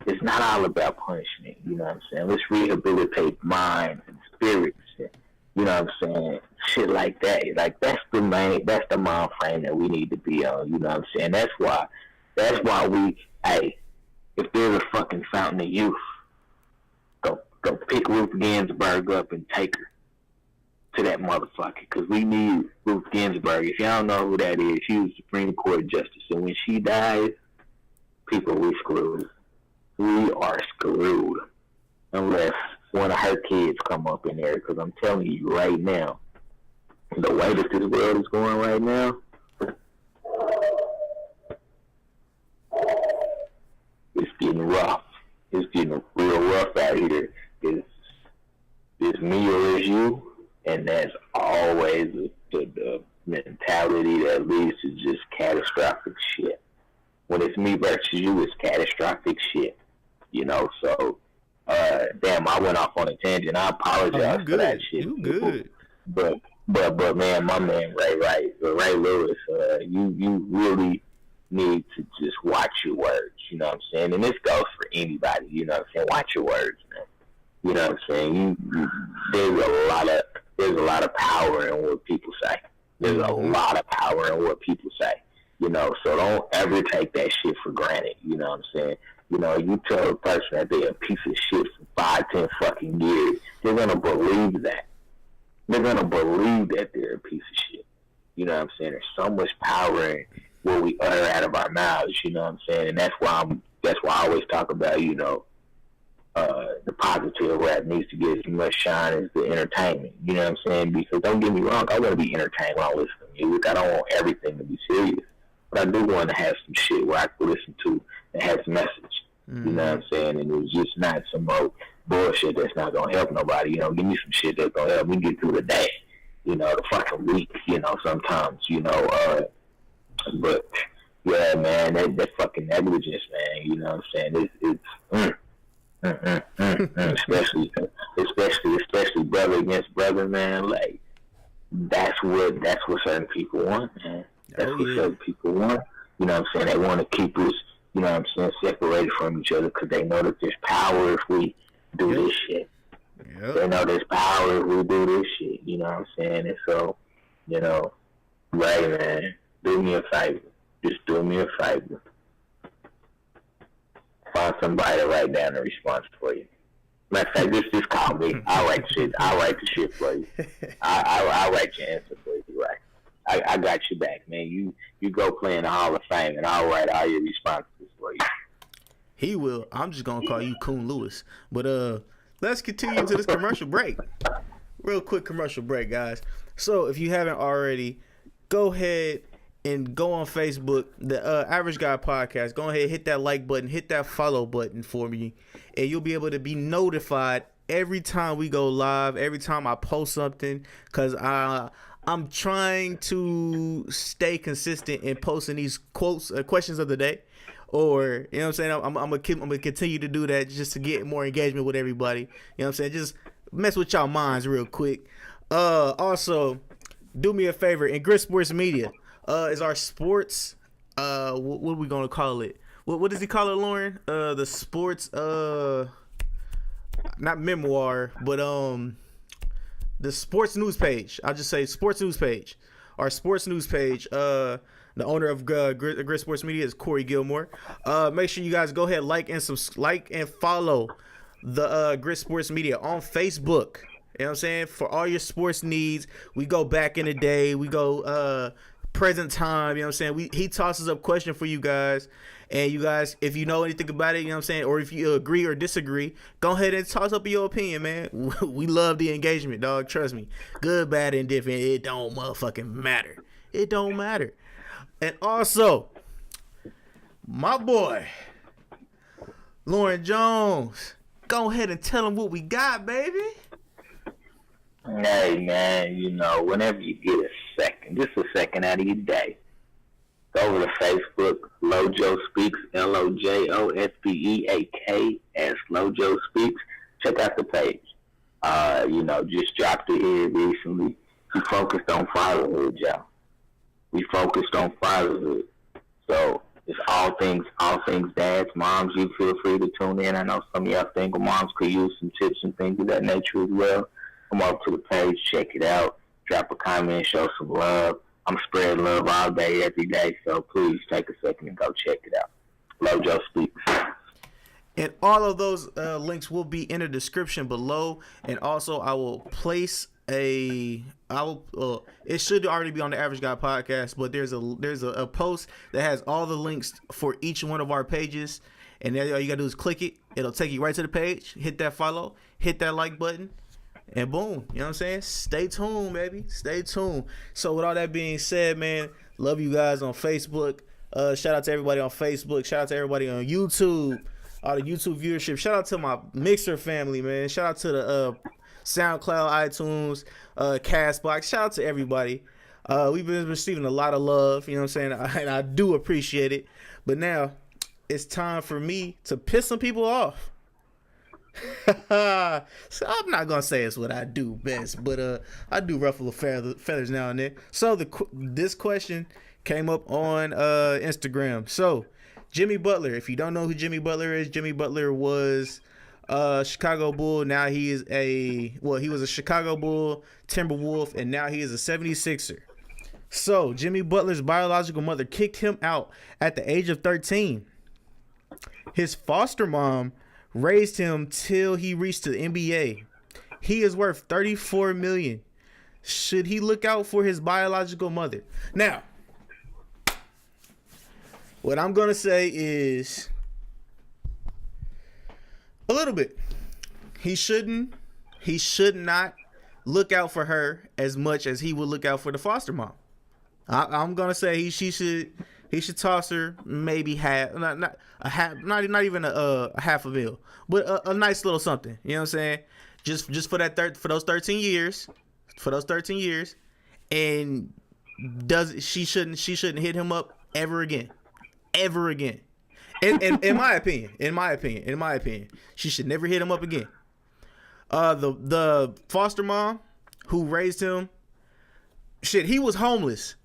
It's not all about punishment, you know what I'm saying? Let's rehabilitate minds and spirits, and, you know what I'm saying? Shit like that. Like, that's the mind frame that we need to be on, you know what I'm saying? That's why if there's a fucking fountain of youth, go pick Ruth Ginsburg up and take her to that motherfucker, because we need Ruth Ginsburg. If y'all know who that is, she was Supreme Court Justice, and when she dies, people, we screwed. We are screwed unless one of her kids come up in there, because I'm telling you right now, the way that this world is going right now, it's getting rough. It's getting real rough out here. It's me or it's you, and that's always the mentality that leads to just catastrophic shit. When it's me versus you, it's catastrophic shit. So damn, I went off on a tangent. I apologize for that shit. You good? But man, my man Ray Lewis, you really need to just watch your words. You know what I'm saying? And this goes for anybody. You know what I'm saying? Watch your words, man. You know what I'm saying? There's a lot of power in what people say. There's a lot of power in what people say. So don't ever take that shit for granted. You know what I'm saying? You tell a person that they're a piece of shit for 5-10 fucking years, they're gonna believe that. They're gonna believe that they're a piece of shit. You know what I'm saying? There's so much power in what we utter out of our mouths. You know what I'm saying? And that's why I always talk about, the positive rap needs to get as much shine as the entertainment. You know what I'm saying? Because don't get me wrong, I want to be entertained while I listen to music. I don't want everything to be serious. But I do want to have some shit where I can listen to that has a message. Mm-hmm. You know what I'm saying? And it's just not some old bullshit that's not going to help nobody. Give me some shit that's going to help me get through the day. The fucking week, sometimes, but, yeah, man, that fucking negligence, man, you know what I'm saying? Especially brother against brother, man. Like, that's what certain people want, man. That's what certain people want. You know what I'm saying? They want to keep us, you know what I'm saying, separated from each other because they know that there's power if we do this shit. Yep. They know there's power if we do this shit. You know what I'm saying? And so, right, man, do me a favor. Just do me a favor. Find somebody to write down a response for you. Matter of fact, just call me. I'll write the shit for you. I'll write your answer for you, right? I got your back, man. You go play in the Hall of Fame, and I'll write all your responses for you. He will. I'm just gonna call you Coon Lewis. But let's continue to this commercial break. Real quick commercial break, guys. So if you haven't already, go ahead and go on Facebook, the Average Guy Podcast. Go ahead, hit that like button, hit that follow button for me, and you'll be able to be notified every time we go live, every time I post something, because I'm trying to stay consistent in posting these questions of the day, or, you know what I'm saying, I'm gonna continue to do that just to get more engagement with everybody. You know what I'm saying? Just mess with y'all minds real quick. Also, do me a favor, and Grit Sports Media is our sports, what are we gonna call it? What does he call it, Lauren? The sports, not memoir, but the sports news page. I'll just say sports news page. Our sports news page. The owner of Grit Sports Media is Corey Gilmore. Make sure you guys go ahead, like and follow the Grit Sports Media on Facebook. You know what I'm saying? For all your sports needs. We go back in the day. We go present time. You know what I'm saying? He tosses up question for you guys. And you guys, if you know anything about it, you know what I'm saying, or if you agree or disagree, go ahead and toss up your opinion, man. We love the engagement, dog. Trust me. Good, bad, and different. It don't motherfucking matter. It don't matter. And also, my boy, Lauren Jones, go ahead and tell him what we got, baby. Hey, man, whenever you get a second, just a second out of your day, go over to Facebook, Lojo Speaks, LOJOSPEAK, as Lojo Speaks. Check out the page. Just dropped it here recently. We focused on fatherhood, y'all. We focused on fatherhood. So it's all things dads, moms. You feel free to tune in. I know some of y'all single moms could use some tips and things of that nature as well. Come up to the page, check it out, drop a comment, show some love. I'm spreading love all day, every day, so please take a second and go check it out. Lojo Speaks. And all of those links will be in the description below. And also, I will place it should already be on the Average Guy Podcast, but there's a post that has all the links for each one of our pages. And then all you got to do is click it. It'll take you right to the page. Hit that follow. Hit that like button. And boom, you know what I'm saying? Stay tuned, baby. Stay tuned. So with all that being said, man, love you guys on Facebook. Shout out to everybody on Facebook. Shout out to everybody on YouTube. All the YouTube viewership. Shout out to my Mixer family, man. Shout out to the SoundCloud, iTunes, Castbox. Shout out to everybody. We've been receiving a lot of love, you know what I'm saying? And I do appreciate it. But now it's time for me to piss some people off. So I'm not gonna say it's what I do best, but I do ruffle feathers now and then. So this question came up on Instagram. So Jimmy Butler, if you don't know who Jimmy Butler is, Jimmy Butler was Chicago Bull. Now he was a Chicago Bull, Timberwolf, and now he is a 76er. So Jimmy Butler's biological mother kicked him out at the age of 13. His foster mom raised him till he reached the NBA. He is worth $34 million. Should he look out for his biological mother? Now, what I'm gonna say is a little bit. He should not look out for her as much as he would look out for the foster mom. I'm gonna say he should toss her maybe not even a half a mil, but a nice little something. You know what I'm saying? Just for those 13 years, and she shouldn't hit him up ever again. In my opinion, she should never hit him up again. The foster mom who raised him, he was homeless.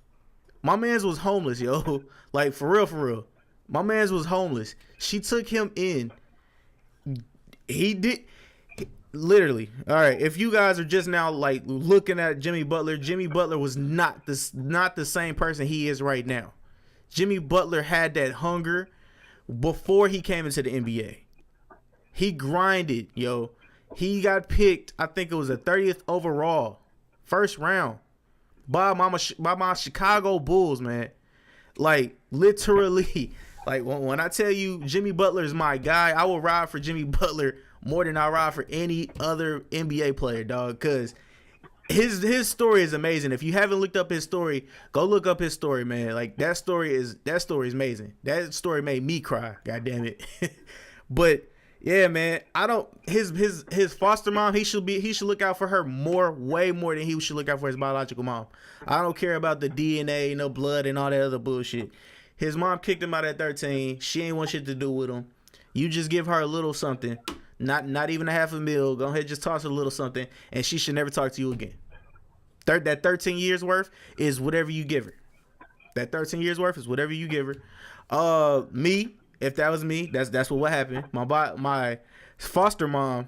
My man's was homeless, yo. Like, for real. My man's was homeless. She took him in. He did. Literally. All right. If you guys are just now, like, looking at Jimmy Butler was not the same person he is right now. Jimmy Butler had that hunger before he came into the NBA. He grinded, yo. He got picked, I think it was the 30th overall. First round. By my Chicago Bulls, man. Like, literally, like, when I tell you Jimmy Butler is my guy, I will ride for Jimmy Butler more than I ride for any other NBA player, dog, because his story is amazing. If you haven't looked up his story, go look up his story, man. Like, that story is amazing. That story made me cry, god damn it. But yeah, man, his foster mom, he should look out for her way more than he should look out for his biological mom. I don't care about the DNA, no blood, and all that other bullshit. His mom kicked him out at 13. She ain't want shit to do with him. You just give her a little something, not even a half a mil. Go ahead, just toss her a little something, and she should never talk to you again. That 13 years worth is whatever you give her. That 13 years worth is whatever you give her. Me. If that was me, that's what would happen. My foster mom,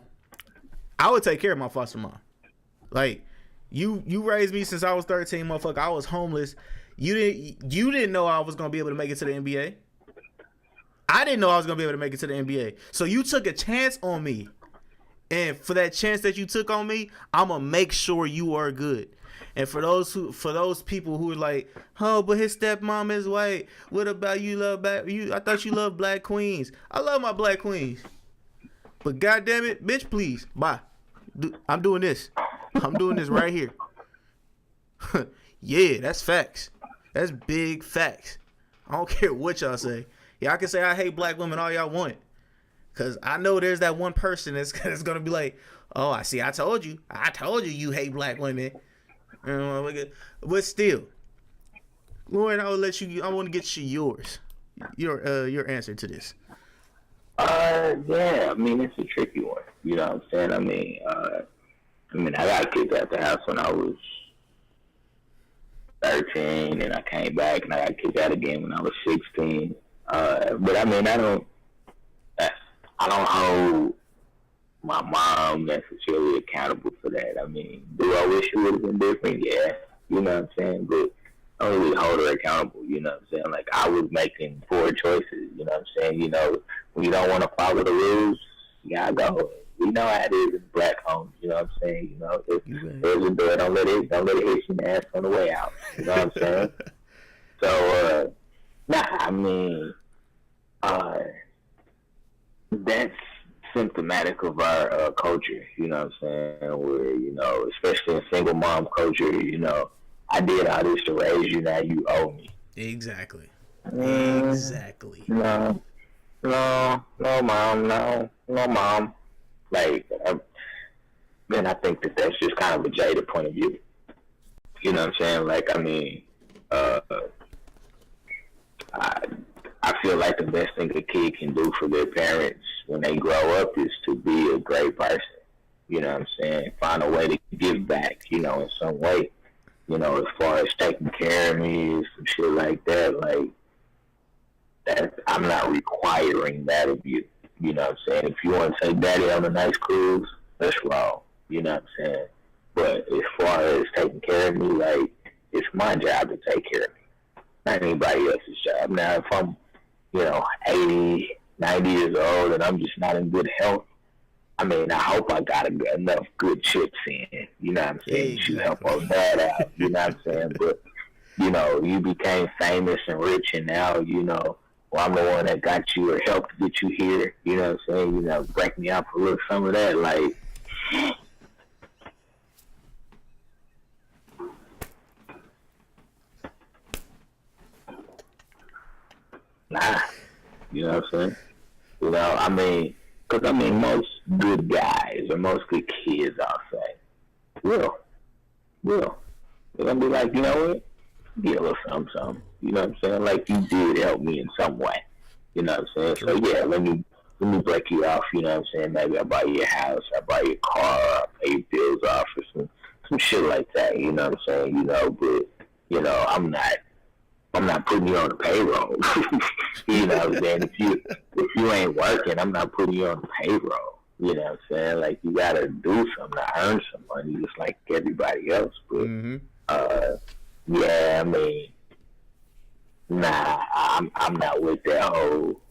I would take care of my foster mom. Like, you raised me since I was 13, motherfucker. I was homeless. You didn't know I was gonna be able to make it to the NBA. I didn't know I was gonna be able to make it to the NBA. So you took a chance on me, and for that chance that you took on me, I'm gonna make sure you are good. And for those people who are like, oh, but his stepmom is white. What about you? I thought you loved black queens. I love my black queens. But goddamn it, bitch, please, bye. I'm doing this. I'm doing this right here. Yeah, that's facts. That's big facts. I don't care what y'all say. Y'all can say I hate black women all y'all want. Because I know there's that one person that's going to be like, Oh, I see. I told you. You hate black women. But still, Lauren, I will let you. I want to get yours. Your answer to this. Yeah. I mean, it's a tricky one. You know what I'm saying? I mean, I got kicked out the house when I was 13, and I came back, and I got kicked out again when I was 16. But I mean, I don't hold my mom necessarily accountable for that. I mean, do I wish it would have been different? Yeah, you know what I'm saying? But I don't really hold her accountable, you know what I'm saying? Like, I was making poor choices, you know what I'm saying? You know, when you don't want to follow the rules, you gotta go. We know how it is in black homes, you know what I'm saying? You know, if there's a door, don't let it hit you in the ass on the way out, you know what I'm saying? So, I mean, that's symptomatic of our culture, you know what I'm saying? Where, you know, especially in single mom culture, you know, I did all this to raise you, now you owe me. Exactly. Exactly. No, mom. Like, and I think that's just kind of a jaded point of view. You know what I'm saying? Like, I mean, I feel like the best thing a kid can do for their parents when they grow up is to be a great person. You know what I'm saying? Find a way to give back, you know, in some way. You know, as far as taking care of me, some shit like that, like, that I'm not requiring that of you. You know what I'm saying? If you want to take daddy on a nice cruise, that's wrong. You know what I'm saying? But as far as taking care of me, like, it's my job to take care of me, not anybody else's job. Now, if I'm, you know, 80, 90 years old and I'm just not in good health, I mean, I hope I got enough good chips in. You know what I'm saying? You help on that out. You know what I'm saying? But, you know, you became famous and rich, and now, you know, well, I'm the one that got you or helped get you here. You know what I'm saying? You know, break me out for a little some of that. Like, nah. You know what I'm saying? You know, I mean, because, I mean, most good guys or most good kids, I'll say, will. They're going to be like, you know what? Get a little something. You know what I'm saying? Like, you did help me in some way. You know what I'm saying? So, yeah, let me break you off. You know what I'm saying? Maybe I'll buy you a house. I'll buy you a car. I'll pay your bills off or some shit like that. You know what I'm saying? You know, but, you know, I'm not putting you on the payroll. You know what I'm saying? If you ain't working, I'm not putting you on the payroll. You know what I'm saying? Like, you gotta do something to earn some money, just like everybody else. But yeah, I mean, nah, I'm not with that whole,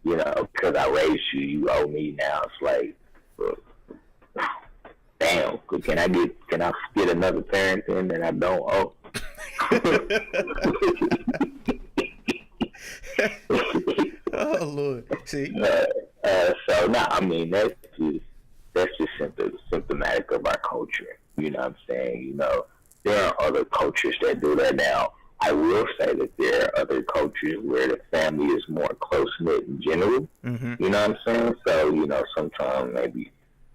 you know, because I raised you, you owe me now. It's like, damn, can I get another parent in that I don't owe? Oh Lord, see. So no, I mean that's just symptomatic of our culture. You know what I'm saying? You know, there are other cultures that do that now. I will say that there are other cultures where the family is more close knit in general. Mm-hmm. You know what I'm saying? So, you know, sometimes maybe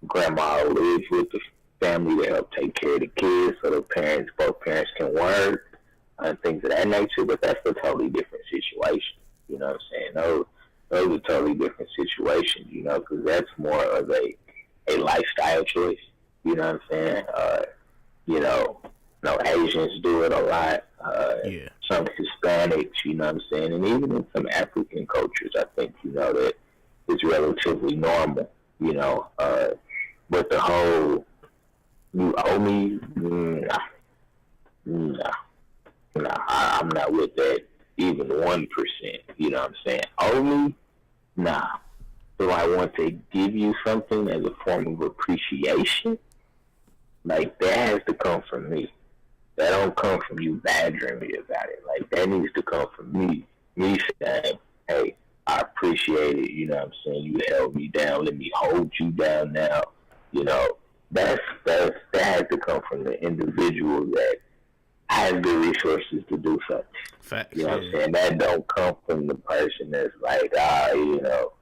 grandma lives with the family to help take care of the kids, so both parents can work and things of that nature. But that's a totally different situation. You know what I'm saying? Those are totally different situations. You know, because that's more of a lifestyle choice. You know what I'm saying? You know, Asians do it a lot. Some Hispanics, you know what I'm saying? And even in some African cultures, I think, you know, that it's relatively normal, you know. But the whole, you owe me, nah, I'm not with that even 1%, you know what I'm saying? Owe me? Nah. Do I want to give you something as a form of appreciation? Like, that has to come from me. That don't come from you badgering me about it. Like, that needs to come from me. Me saying, hey, I appreciate it. You know what I'm saying? You held me down. Let me hold you down now. You know, that has to come from the individual that has the resources to do such. Facts. You know what I'm saying? That don't come from the person that's like, you know,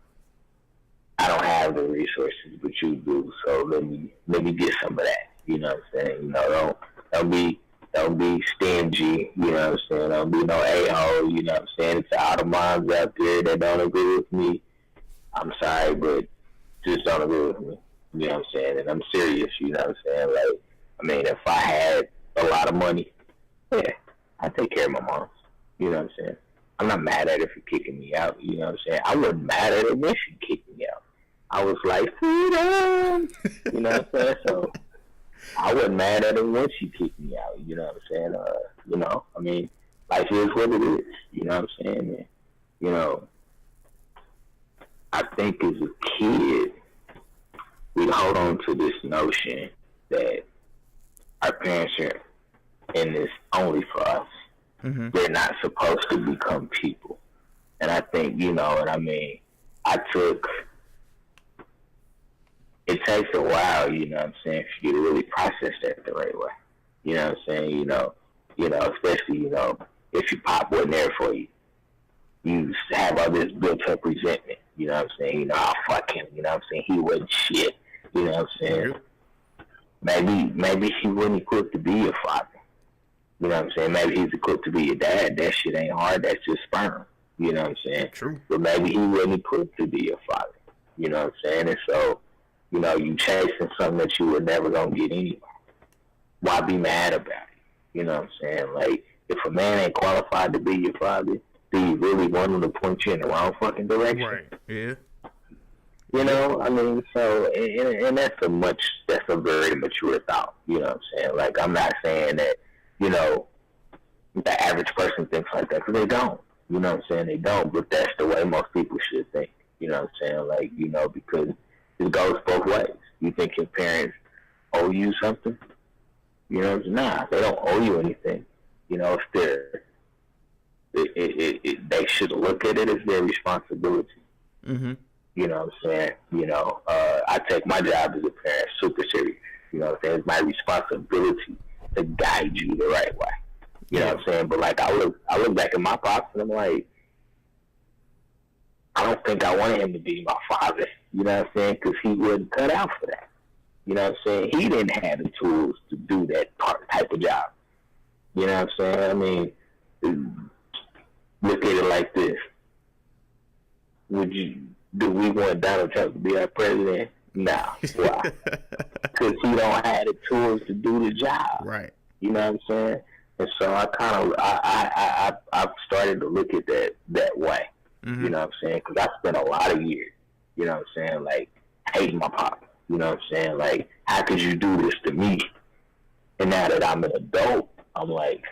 I don't have the resources, but you do. So let me get some of that. You know what I'm saying? You know, don't be stingy. You know what I'm saying? Don't be no a-hole. You know what I'm saying? To all the moms out there that don't agree with me, I'm sorry, but just don't agree with me. You know what I'm saying? And I'm serious. You know what I'm saying? Like, I mean, if I had a lot of money, yeah, I'd take care of my mom. You know what I'm saying? I'm not mad at her for kicking me out. You know what I'm saying? I wasn't mad at her when she kicked me out. I was like, freedom! You know what I'm saying? So, I wasn't mad at her when she kicked me out. You know what I'm saying? You know, I mean, life is what it is. You know what I'm saying? And, you know, I think as a kid, we hold on to this notion that our parents are in this only for us. Mm-hmm. They're not supposed to become people. And I think, you know what I mean, it takes a while, you know what I'm saying, for you to really process that the right way. You know what I'm saying? You know, especially, you know, if your pop wasn't there for you, you have all this built up resentment. You know what I'm saying? You know, oh, fuck him. You know what I'm saying? He wasn't shit. You know what I'm saying? Maybe he wasn't equipped to be your father. You know what I'm saying? Maybe he's equipped to be your dad. That shit ain't hard. That's just sperm. You know what I'm saying? True. But maybe he wasn't equipped to be your father. You know what I'm saying? And so, you know, you chasing something that you were never going to get anyway. Why be mad about it? You know what I'm saying? Like, if a man ain't qualified to be your father, do you really want him to point you in the wrong fucking direction? Right. Yeah. You know, I mean, so, and that's a very mature thought. You know what I'm saying? Like, I'm not saying that, you know, the average person thinks like that, because they don't. You know what I'm saying? They don't, but that's the way most people should think. You know what I'm saying? Like, you know, because it goes both ways. You think your parents owe you something? You know, nah, they don't owe you anything. You know, they should look at it as their responsibility. Mm-hmm. You know what I'm saying? You know, I take my job as a parent super serious. You know what I'm saying? It's my responsibility to guide you the right way. You know what I'm saying? But like, I look back at my pops and I'm like, I don't think I wanted him to be my father. You know what I'm saying? Because he wasn't cut out for that. You know what I'm saying? He didn't have the tools to do that type of job. You know what I'm saying? I mean, look at it like this. Do we want Donald Trump to be our president? No. Why? Because he don't have the tools to do the job. Right. You know what I'm saying? And so I've started to look at that way. Mm-hmm. You know what I'm saying? Because I spent a lot of years, you know what I'm saying, like, hating my pop. You know what I'm saying? Like, how could you do this to me? And now that I'm an adult, I'm like,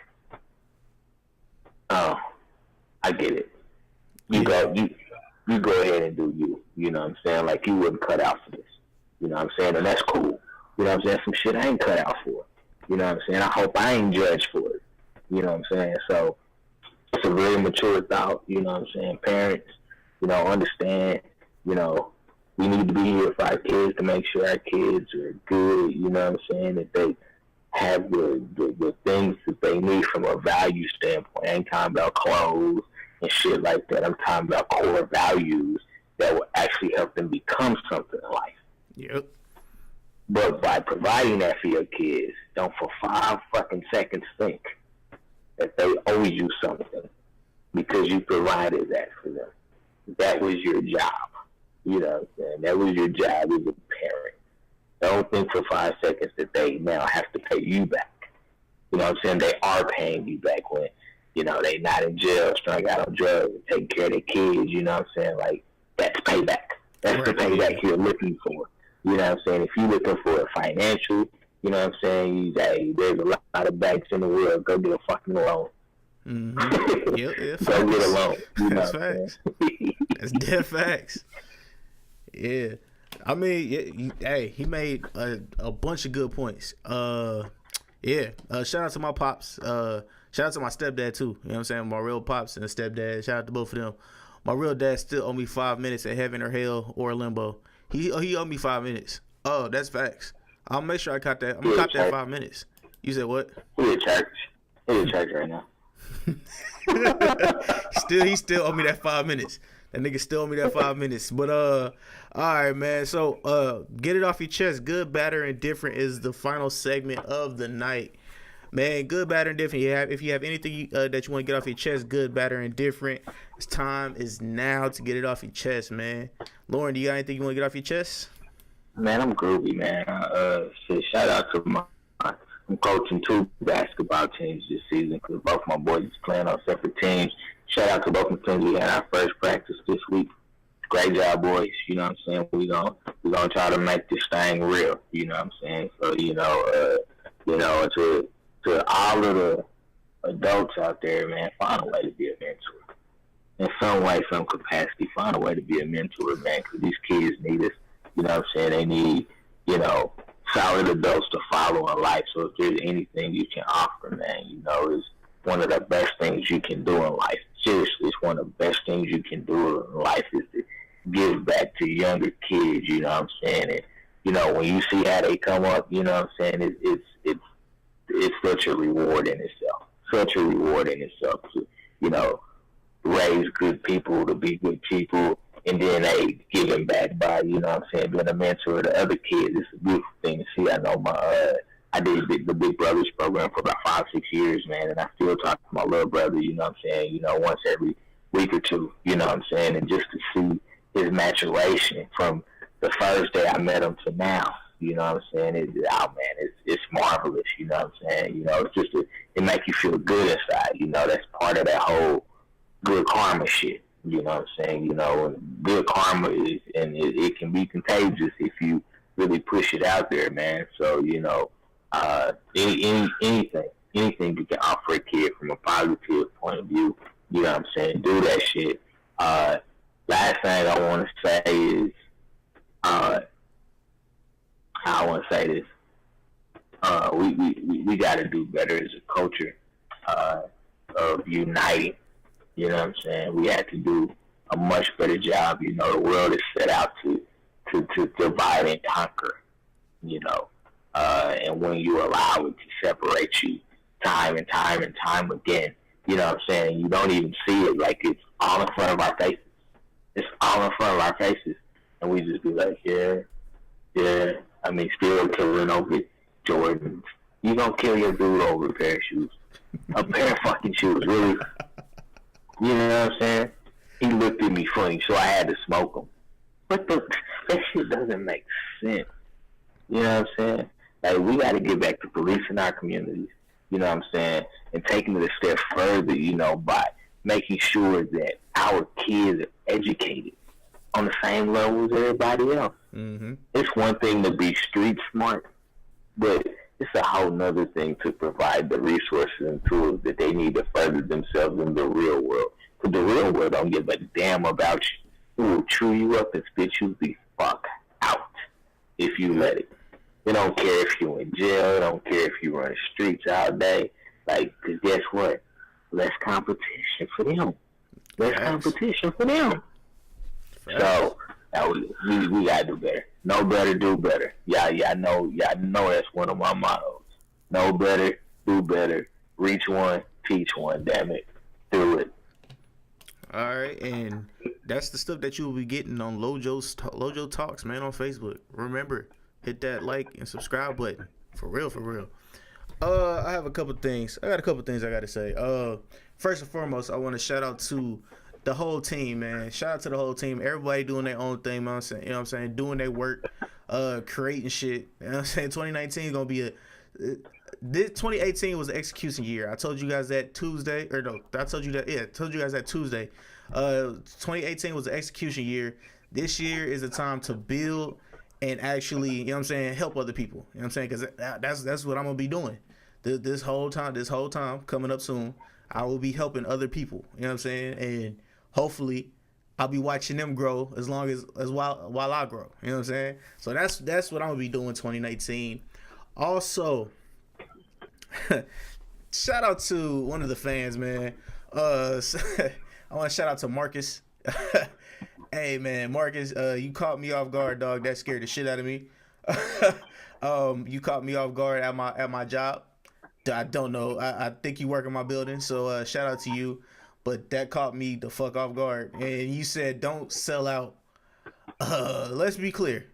oh, I get it. You go ahead and do you. You know what I'm saying? Like, you wasn't cut out for this. You know what I'm saying? And that's cool. You know what I'm saying? Some shit I ain't cut out for. You know what I'm saying? I hope I ain't judged for it. You know what I'm saying? So, it's a very mature thought. You know what I'm saying? Parents, you know, understand, you know, we need to be here for our kids to make sure our kids are good. You know what I'm saying? That they have the things that they need from a value standpoint. I ain't talking about clothes and shit like that. I'm talking about core values that will actually help them become something in life. Yep. But by providing that for your kids, don't for 5 fucking seconds think that they owe you something because you provided that for them. That was your job. You know what I'm saying? That was your job as a parent. Don't think for 5 seconds that they now have to pay you back. You know what I'm saying? They are paying you back when, you know, they not in jail, strung out on drugs, and taking care of their kids. You know what I'm saying? Like, that's payback. That's the payback you're looking for. You know what I'm saying? If you're looking for a financial, you know what I'm saying? There's a lot of banks in the world. Go get a fucking loan. Mm-hmm. Yep, go get a loan. You know that's facts. That's dead facts. Yeah. I mean, hey, he made a bunch of good points. Yeah. Shout out to my pops. Shout out to my stepdad, too. You know what I'm saying? My real pops and stepdad. Shout out to both of them. My real dad still owe me 5 minutes at heaven or hell or limbo. He owed me 5 minutes. Oh, that's facts. I'll make sure I caught that. I'm going to cop that 5 minutes. You said what? He in church right now. He still owe me that 5 minutes. That nigga stole me that 5 minutes. But all right, man. So get it off your chest. Good, bad, or indifferent is the final segment of the night. Man, good, bad, or indifferent. If you have anything that you want to get off your chest, good, bad, or indifferent, it's time is now to get it off your chest, man. Lauren, do you got anything you want to get off your chest? Man, I'm groovy, man. Shout out to I'm coaching 2 basketball teams this season because both my boys is playing on separate teams. Shout out to both my teams. We had our first practice this week. Great job, boys. You know what I'm saying? We gonna try to make this thing real. You know what I'm saying? So to all of the adults out there, man, find a way to be a mentor. In some way, some capacity, find a way to be a mentor, man, because these kids need us. You know what I'm saying? They need, solid adults to follow in life. So if there's anything you can offer, man, it's one of the best things you can do in life. Seriously, it's one of the best things you can do in life is to give back to younger kids, you know what I'm saying? And, when you see how they come up, you know what I'm saying, it's such a reward in itself. Such a reward in itself to, raise good people, to be good people, and then they giving back by, you know what I'm saying, being a mentor to other kids. It's a beautiful thing to see. I know I did the Big Brothers program for about 5-6 years, man, and I still talk to my little brother, you know what I'm saying, once every week or two, you know what I'm saying, and just to see his maturation from the first day I met him to now, you know what I'm saying, it's marvelous, you know what I'm saying, it's just, it makes you feel good inside, that's part of that whole good karma shit, you know what I'm saying, good karma is, and it can be contagious if you really push it out there, man, so, anything you can offer a kid from a positive point of view, you know what I'm saying, do that shit. Last thing I want to say is, we got to do better as a culture of uniting. You know what I'm saying? We have to do a much better job. The world is set out to divide and conquer. And when you allow it to separate you time and time and time again, you know what I'm saying? You don't even see it, like it's all in front of our faces. It's all in front of our faces. And we just be like, yeah. I mean, still killing over Jordans. You gonna kill your dude over a pair of shoes. A pair of fucking shoes, really? You know what I'm saying? He looked at me funny, so I had to smoke him. But that shit doesn't make sense. You know what I'm saying? Like, we got to get back to policing our communities, you know what I'm saying, and taking it a step further, by making sure that our kids are educated on the same level as everybody else. Mm-hmm. It's one thing to be street smart, but it's a whole nother thing to provide the resources and tools that they need to further themselves in the real world. Because the real world don't give a damn about you. It will chew you up and spit you the fuck out if you let it. They don't care if you're in jail. They don't care if you run the streets all day. Like, because guess what? Less competition for them. Less competition for them. So, we got to do better. Know better, do better. Y'all know that's one of my mottos. Know better, do better. Reach one, teach one, damn it. Do it. All right, and that's the stuff that you will be getting on Lojo Talks, man, on Facebook. Remember, hit that like and subscribe button. For real. I have a couple things. I got to say. First and foremost, I want to shout out to the whole team, man. Shout out to the whole team. Everybody doing their own thing, man. You know what I'm saying? Doing their work, creating shit. You know what I'm saying? 2019 is going to be this 2018 was an execution year. I told you guys that Tuesday. I told you guys that Tuesday. 2018 was an execution year. This year is the time to build and actually, you know what I'm saying, help other people. You know what I'm saying? Because that's what I'm going to be doing. This whole time, coming up soon, I will be helping other people. You know what I'm saying? And hopefully I'll be watching them grow as while I grow. You know what I'm saying? So that's what I'm going to be doing 2019. Also, shout out to one of the fans, man. I want to shout out to Marcus. Hey, man, Marcus, you caught me off guard, dog. That scared the shit out of me. You caught me off guard at my job. I don't know. I think you work in my building, so shout out to you. but that caught me the fuck off guard. And you said don't sell out. Let's be clear.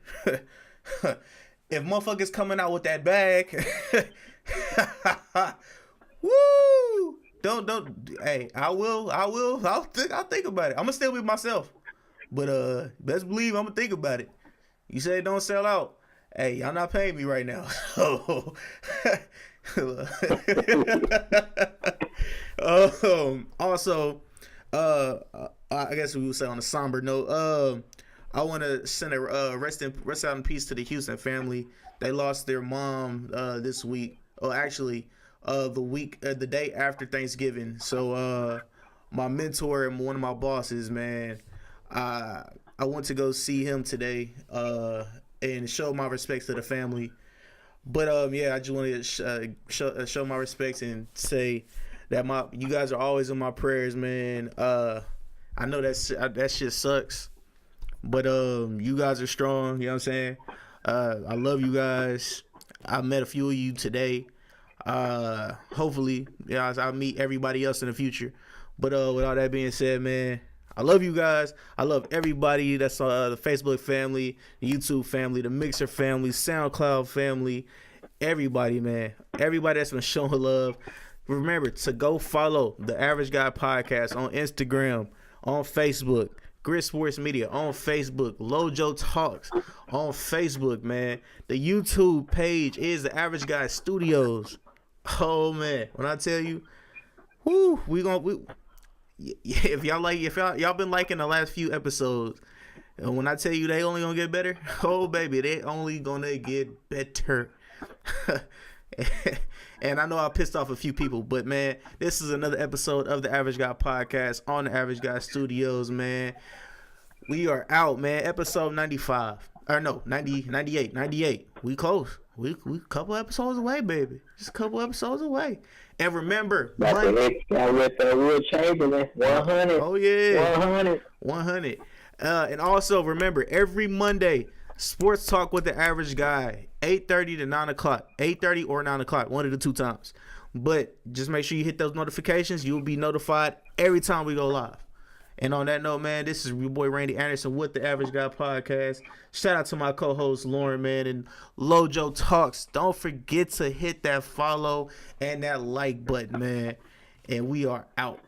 If motherfuckers coming out with that bag, woo! Don't. Hey, I'll think about it. I'm gonna stay with myself, but best believe I'm gonna think about it. You said don't sell out. Hey, y'all not paying me right now. So, also, I guess we would say on a somber note, I want to send a rest out in peace to the Houston family. They lost their mom this week. Oh, actually, the day after Thanksgiving. So, my mentor and one of my bosses, man, I went to go see him today and show my respects to the family. But yeah, I just wanted to show my respects and say that you guys are always in my prayers, man. I know that shit sucks, but you guys are strong. You know what I'm saying? I love you guys. I met a few of you today. Hopefully, yeah, I'll meet everybody else in the future. But with all that being said, man, I love you guys. I love everybody that's the Facebook family, the YouTube family, the Mixer family, SoundCloud family, everybody, man. Everybody that's been showing love. Remember to go follow the Average Guy Podcast on Instagram, on Facebook, Grit Sports Media on Facebook, Lojo Talks on Facebook, man. The YouTube page is the Average Guy Studios. Oh man, when I tell you, whoo, if y'all been liking the last few episodes, and when I tell you they only gonna get better, oh baby, they only gonna get better. And I know I pissed off a few people, but man, this is another episode of the Average Guy Podcast on the Average Guy Studios, man. We are out, man. Episode 95. Or no, 98. We close. We a couple episodes away, baby. Just a couple episodes away. And remember, Monday. With Will Chamberlain, 100. Oh, yeah. 100. 100. And also, remember, every Monday, Sports Talk with the Average Guy, 8:30 to 9 o'clock. 8:30 or 9 o'clock, one of the two times. But just make sure you hit those notifications. You'll be notified every time we go live. And on that note, man, this is your boy Randy Anderson with the Average Guy Podcast. Shout out to my co-host Lauren, man, and Lojo Talks. Don't forget to hit that follow and that like button, man. And we are out.